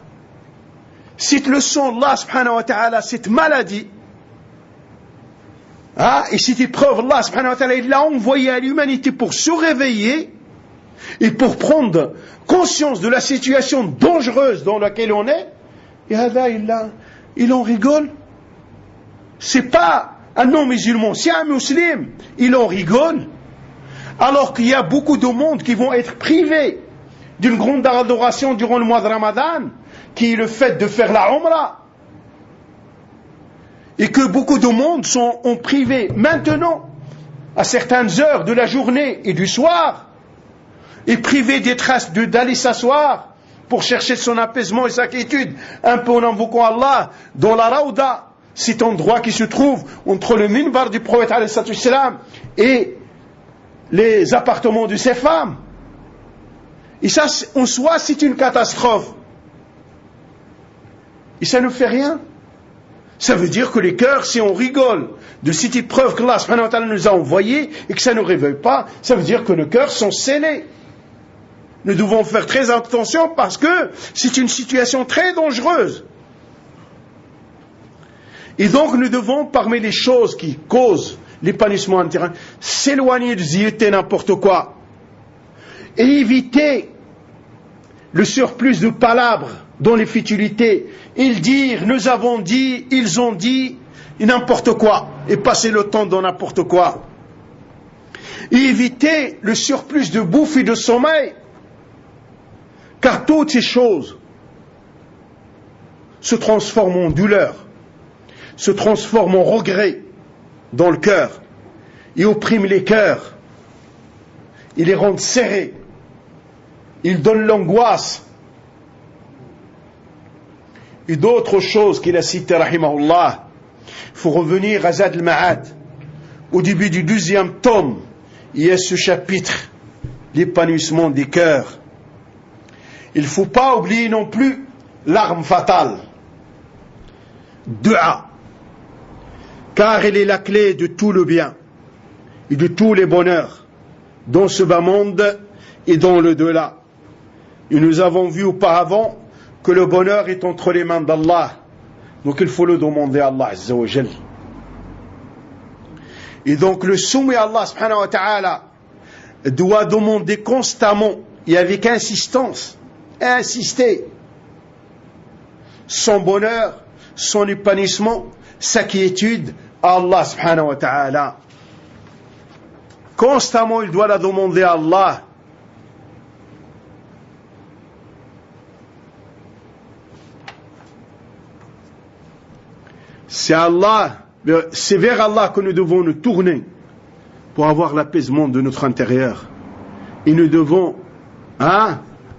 Cette leçon Allah subhanahu wa ta'ala, cette maladie, et cette épreuve, Allah subhanahu wa ta'ala, il l'a envoyé à l'humanité pour se réveiller et pour prendre conscience de la situation dangereuse dans laquelle on est. Et là, il en rigole. C'est pas un non-musulman, c'est un musulman. Il en rigole. Alors qu'il y a beaucoup de monde qui vont être privés d'une grande adoration durant le mois de Ramadan, qui est le fait de faire la Umrah. Et que beaucoup de monde sont en privé maintenant, à certaines heures de la journée et du soir, et privé d'aller s'asseoir pour chercher son apaisement et sa quiétude, un peu en invoquant Allah, dans la Rawda, cet endroit qui se trouve entre le minbar du prophète alayhi salam et les appartements de ses femmes. Et ça, en soi, c'est une catastrophe. Et ça ne fait rien. Ça veut dire que les cœurs, si on rigole de cette épreuve que Allah subhanahu wa ta'ala nous a envoyée et que ça ne réveille pas, ça veut dire que nos cœurs sont scellés. Nous devons faire très attention parce que c'est une situation très dangereuse. Et donc nous devons, parmi les choses qui causent l'épanouissement intérieur, s'éloigner de zioter n'importe quoi et éviter le surplus de palabres dans les futilités. Ils dirent, nous avons dit, ils ont dit, et n'importe quoi, et passer le temps dans n'importe quoi. Et éviter le surplus de bouffe et de sommeil, car toutes ces choses se transforment en douleur, se transforment en regret dans le cœur, et oppriment les cœurs, ils les rendent serrés, ils donnent l'angoisse. Et d'autres choses qu'il a citées, rahimahullah. Il faut revenir à Zad al-Ma'ad. Au début du 12e tome, il y a ce chapitre, l'épanouissement des cœurs. Il ne faut pas oublier non plus l'arme fatale, Dua, car elle est la clé de tout le bien et de tous les bonheurs dans ce bas monde et dans le delà. Et nous avons vu auparavant que le bonheur est entre les mains d'Allah. Donc il faut le demander à Allah Azza wa Jal. Et donc le soumis à Allah subhanahu wa ta'ala doit demander constamment et avec insistance, insister, son bonheur, son épanouissement, sa quiétude à Allah subhanahu wa ta'ala. Constamment il doit la demander à Allah. C'est vers Allah que nous devons nous tourner pour avoir l'apaisement de notre intérieur. Et nous devons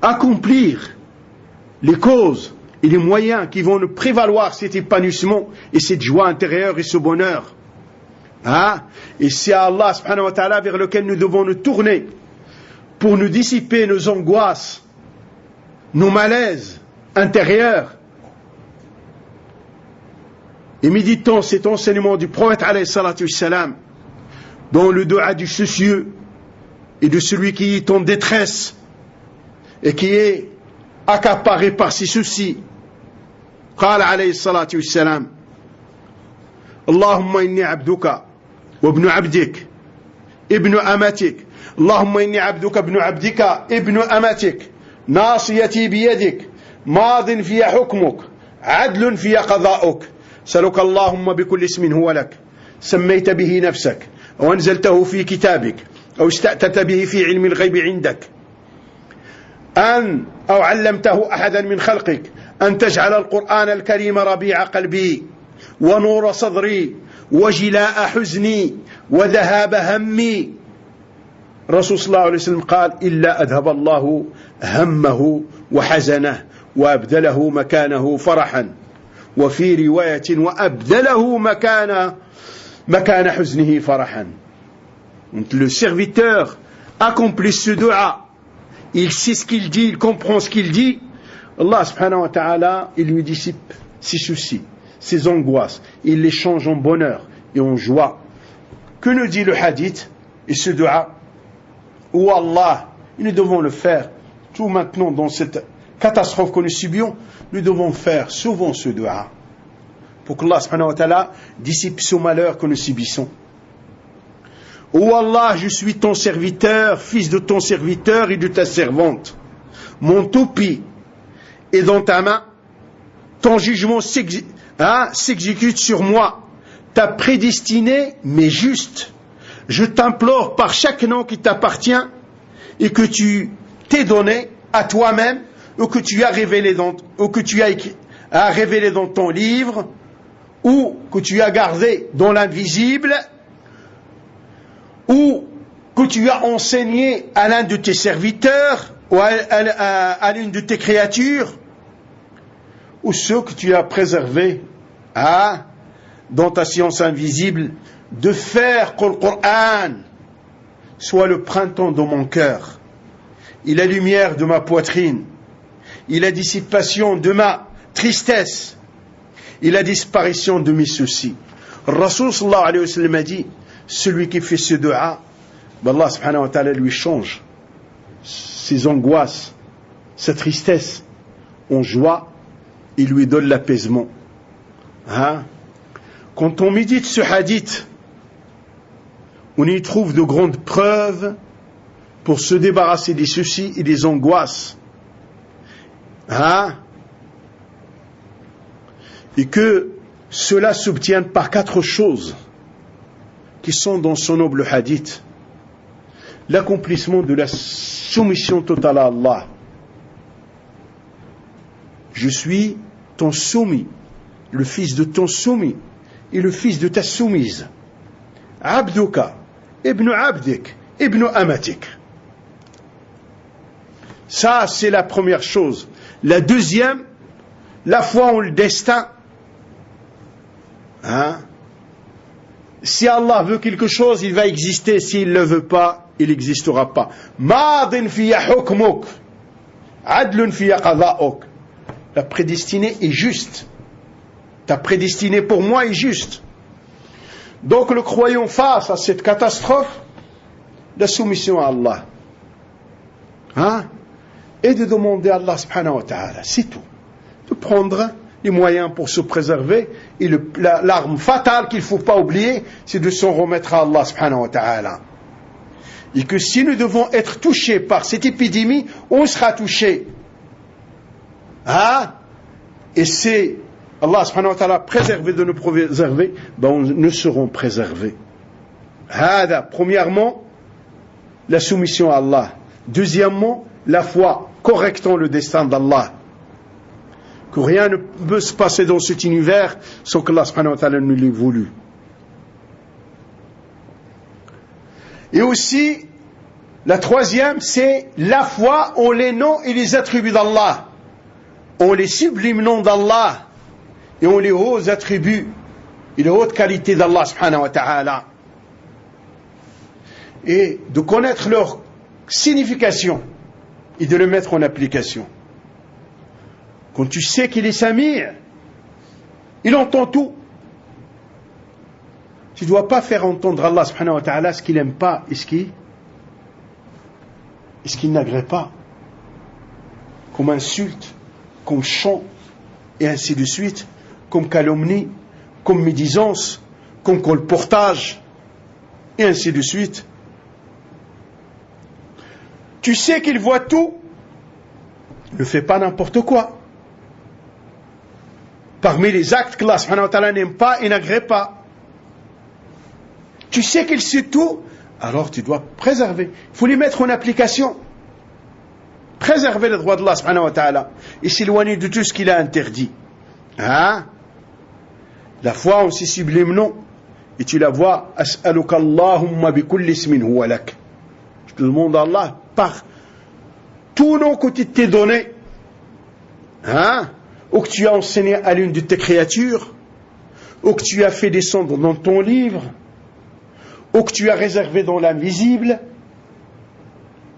accomplir les causes et les moyens qui vont nous prévaloir cet épanouissement et cette joie intérieure et ce bonheur. Et c'est Allah subhanahu wa ta'ala vers lequel nous devons nous tourner pour nous dissiper nos angoisses, nos malaises intérieurs. Et méditons cet enseignement du prophète alayhi salatu wassalam dans le dua du soucieux et de celui qui est en détresse et qui est accaparé par ses soucis. قال عليه الصلاة والسلام اللهم إني عبدك وابن عبدك ابن أمتك اللهم إني عبدك ابن عبدك ابن أمتك ناصيتي بيدك ماض في حكمك عدل في قضاؤك سألك اللهم بكل اسم هو لك سميت به نفسك أو أنزلته في كتابك أو استأتت به في علم الغيب عندك أو علمته أحدا من خلقك أن تجعل القرآن الكريم ربيع قلبي ونور صدري وجلاء حزني وذهاب همي. رسول صلى الله عليه وسلم قال إلا أذهب الله همه وحزنه وأبدله مكانه فرحا وفي رواية وأبدله مكان حزنه فرحا. Donc le serviteur accomplit ce dua, il sait ce qu'il dit, il comprend ce qu'il dit. Allah subhanahu wa ta'ala, il lui dissipe ses soucis, ses angoisses, il les change en bonheur et en joie. Que nous dit le hadith et ce dua? Oh Allah, nous devons le faire tout maintenant dans cette catastrophe que nous subions, nous devons faire souvent ce dua pour que Allah subhanahu wa ta'ala dissipe ce malheur que nous subissons. Oh Allah, je suis ton serviteur, fils de ton serviteur et de ta servante. Mon toupie est dans ta main, ton jugement s'exécute sur moi. Ta prédestinée m'est juste. Je t'implore par chaque nom qui t'appartient et que tu t'es donné à toi-même ou que tu as révélé dans ton livre ou que tu as gardé dans l'invisible ou que tu as enseigné à l'un de tes serviteurs ou à l'une de tes créatures ou ceux que tu as préservés dans ta science invisible, de faire que le Coran soit le printemps de mon cœur et la lumière de ma poitrine et la dissipation de ma tristesse et la disparition de mes soucis. Rasul sallallahu alayhi wa sallam a dit, celui qui fait ce dua, Allah subhanahu wa ta'ala lui change ses angoisses, sa tristesse en joie, il lui donne l'apaisement. Hein? Quand on médite ce hadith, on y trouve de grandes preuves pour se débarrasser des soucis et des angoisses. Hein? Et que cela s'obtient par 4 choses qui sont dans ce noble hadith. L'accomplissement de la soumission totale à Allah. Je suis ton soumis, le fils de ton soumis et le fils de ta soumise. Abduka, ibn abdik, ibn amatik. Ça, c'est la première chose. La deuxième, la foi en le destin. Hein? Si Allah veut quelque chose, il va exister. S'il ne le veut pas, il n'existera pas. Madin fiya hukmuk, adlun fiya qada'uk. La prédestinée est juste. Ta prédestinée pour moi est juste. Donc le croyant face à cette catastrophe, la soumission à Allah. Hein? Et de demander à Allah subhanahu wa ta'ala, c'est tout. De prendre les moyens pour se préserver. Et l'arme fatale qu'il ne faut pas oublier, c'est de s'en remettre à Allah subhanahu wa ta'ala. Et que si nous devons être touchés par cette épidémie, on sera touchés. Hein? Et c'est Allah subhanahu wa ta'ala préservé de nous préserver, nous serons préservés. Premièrement, la soumission à Allah. Deuxièmement, la foi, correctant le destin d'Allah. Que rien ne peut se passer dans cet univers sans que Allah subhanahu wa ta'ala ne l'ait voulu. Et aussi, la troisième, c'est la foi en les noms et les attributs d'Allah. On les sublimes noms d'Allah et on les hauts attributs et les hautes qualités d'Allah subhanahu wa ta'ala. Et de connaître leur signification et de le mettre en application. Quand tu sais qu'il est Samir, il entend tout. Tu ne dois pas faire entendre Allah subhanahu wa ta'ala ce qu'il n'aime pas et ce qu'il n'agrée pas. Comme insulte, comme chant, et ainsi de suite, comme calomnie, comme médisance, comme colportage, et ainsi de suite. Tu sais qu'il voit tout, ne fais pas n'importe quoi. Parmi les actes que Allah subhanahu wa ta'ala n'aime pas et n'agrée pas. Tu sais qu'il sait tout, alors tu dois préserver. Il faut les mettre en application. Préserver les droits d'Allah subhanahu wa ta'ala et s'éloigner de tout ce qu'il a interdit. Hein? La foi en ses sublimes noms. Et tu la vois, As'aluka Allahumma bi kulli ismin huwa lak. Je te demande à Allah par tous noms que tu t'es donné, hein? Ou que tu as enseigné à l'une de tes créatures, ou que tu as fait descendre dans ton livre, ou que tu as réservé dans l'invisible.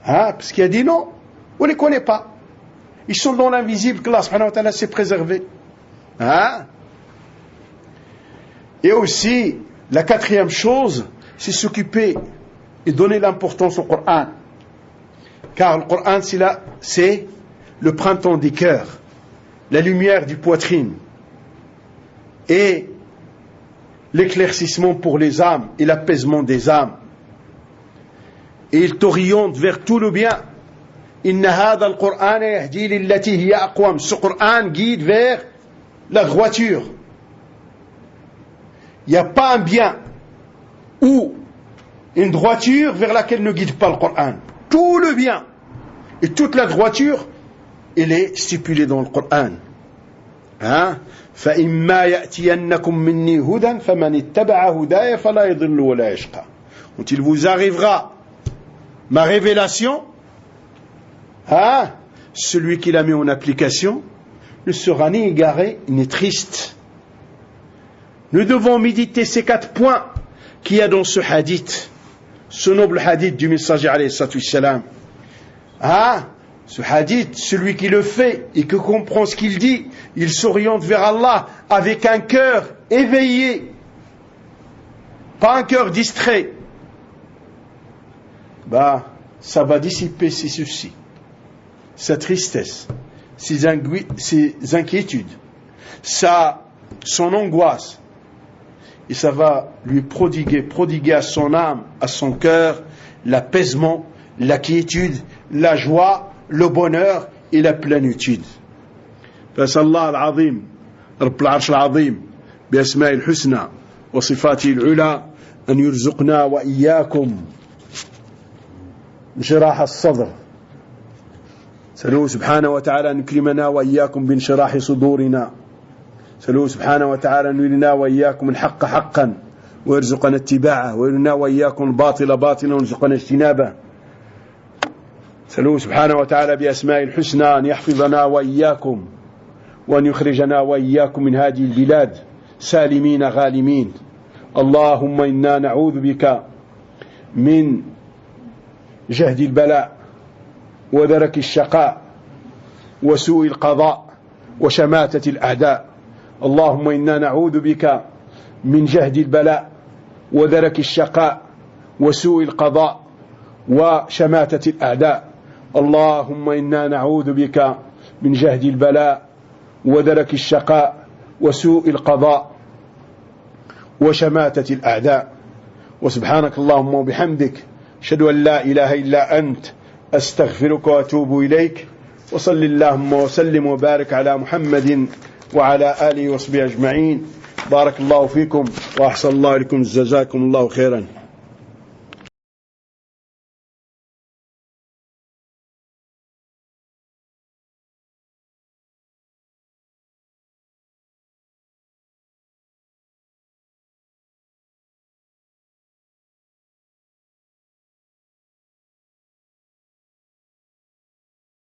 Hein? Parce qu'il y a des noms, on ne les connaît pas. Ils sont dans l'invisible que Allah subhanahu wa ta'ala s'est préservé. Hein? Et aussi, la quatrième chose, c'est s'occuper et donner l'importance au Coran. Car le Coran, c'est le printemps des cœurs, la lumière du poitrine et l'éclaircissement pour les âmes et l'apaisement des âmes. Et il t'oriente vers tout le bien. Inna hadha al-Qur'an yahdi lillati hiya aqwam. Ce Coran guide vers la droiture. Il n'y a pas un bien ou une droiture vers laquelle ne guide pas le Coran. Tout le bien et toute la droiture, elle est stipulée dans le Coran. Hein? فَإِمَّا يَأْتِيَنَّكُمْ مِنِّي هُدًى فَمَنِ اتَّبَعَ هُدَايَ فَلَا يَضِلُّ وَلَا يَشْقَى. Quand il vous arrivera ma révélation, hein, celui qui l'a mis en application ne sera ni égaré ni triste. Nous devons méditer ces 4 points qu'il y a dans ce hadith, ce noble hadith du messager alayhi salatu wassalam. Ah, ce hadith, celui qui le fait et qui comprend ce qu'il dit il s'oriente vers Allah avec un cœur éveillé, pas un cœur distrait, ça va dissiper ses soucis, sa tristesse, ses inquiétudes, son angoisse, et ça va lui prodiguer à son âme, à son cœur, l'apaisement, la quiétude, la joie, le bonheur et la plénitude. فأسأل الله العظيم رب العرش العظيم بأسماء الحسنى وصفاته العلى أن يرزقنا وإياكم انشراح الصدر. سألوه سبحانه وتعالى أن يكرمنا وإياكم بانشراح صدورنا. سألوه سبحانه وتعالى أن يرنا وإياكم الحق حقا ويرزقنا اتباعه، ويرنا وإياكم الباطل باطلا ويرزقنا اجتنابه. سألوه سبحانه وتعالى بأسماء الحسنى أن يحفظنا وإياكم وأن يخرجنا وإياكم من هذه البلاد سالمين غالمين. اللهم إنا نعوذ بك من جهد البلاء ودرك الشقاء وسوء القضاء وشماتة الأعداء. اللهم إنا نعوذ بك من جهد البلاء ودرك الشقاء وسوء القضاء وشماتة الأعداء. اللهم إنا نعوذ بك من جهد البلاء ودرك الشقاء وسوء القضاء وشماتة الأعداء. وسبحانك اللهم وبحمدك أشهد أن لا إله إلا أنت أستغفرك وأتوب إليك. وصل اللهم وسلم وبارك على محمد وعلى آله وصحبه أجمعين. بارك الله فيكم وأحسن الله لكم، جزاكم الله خيرا.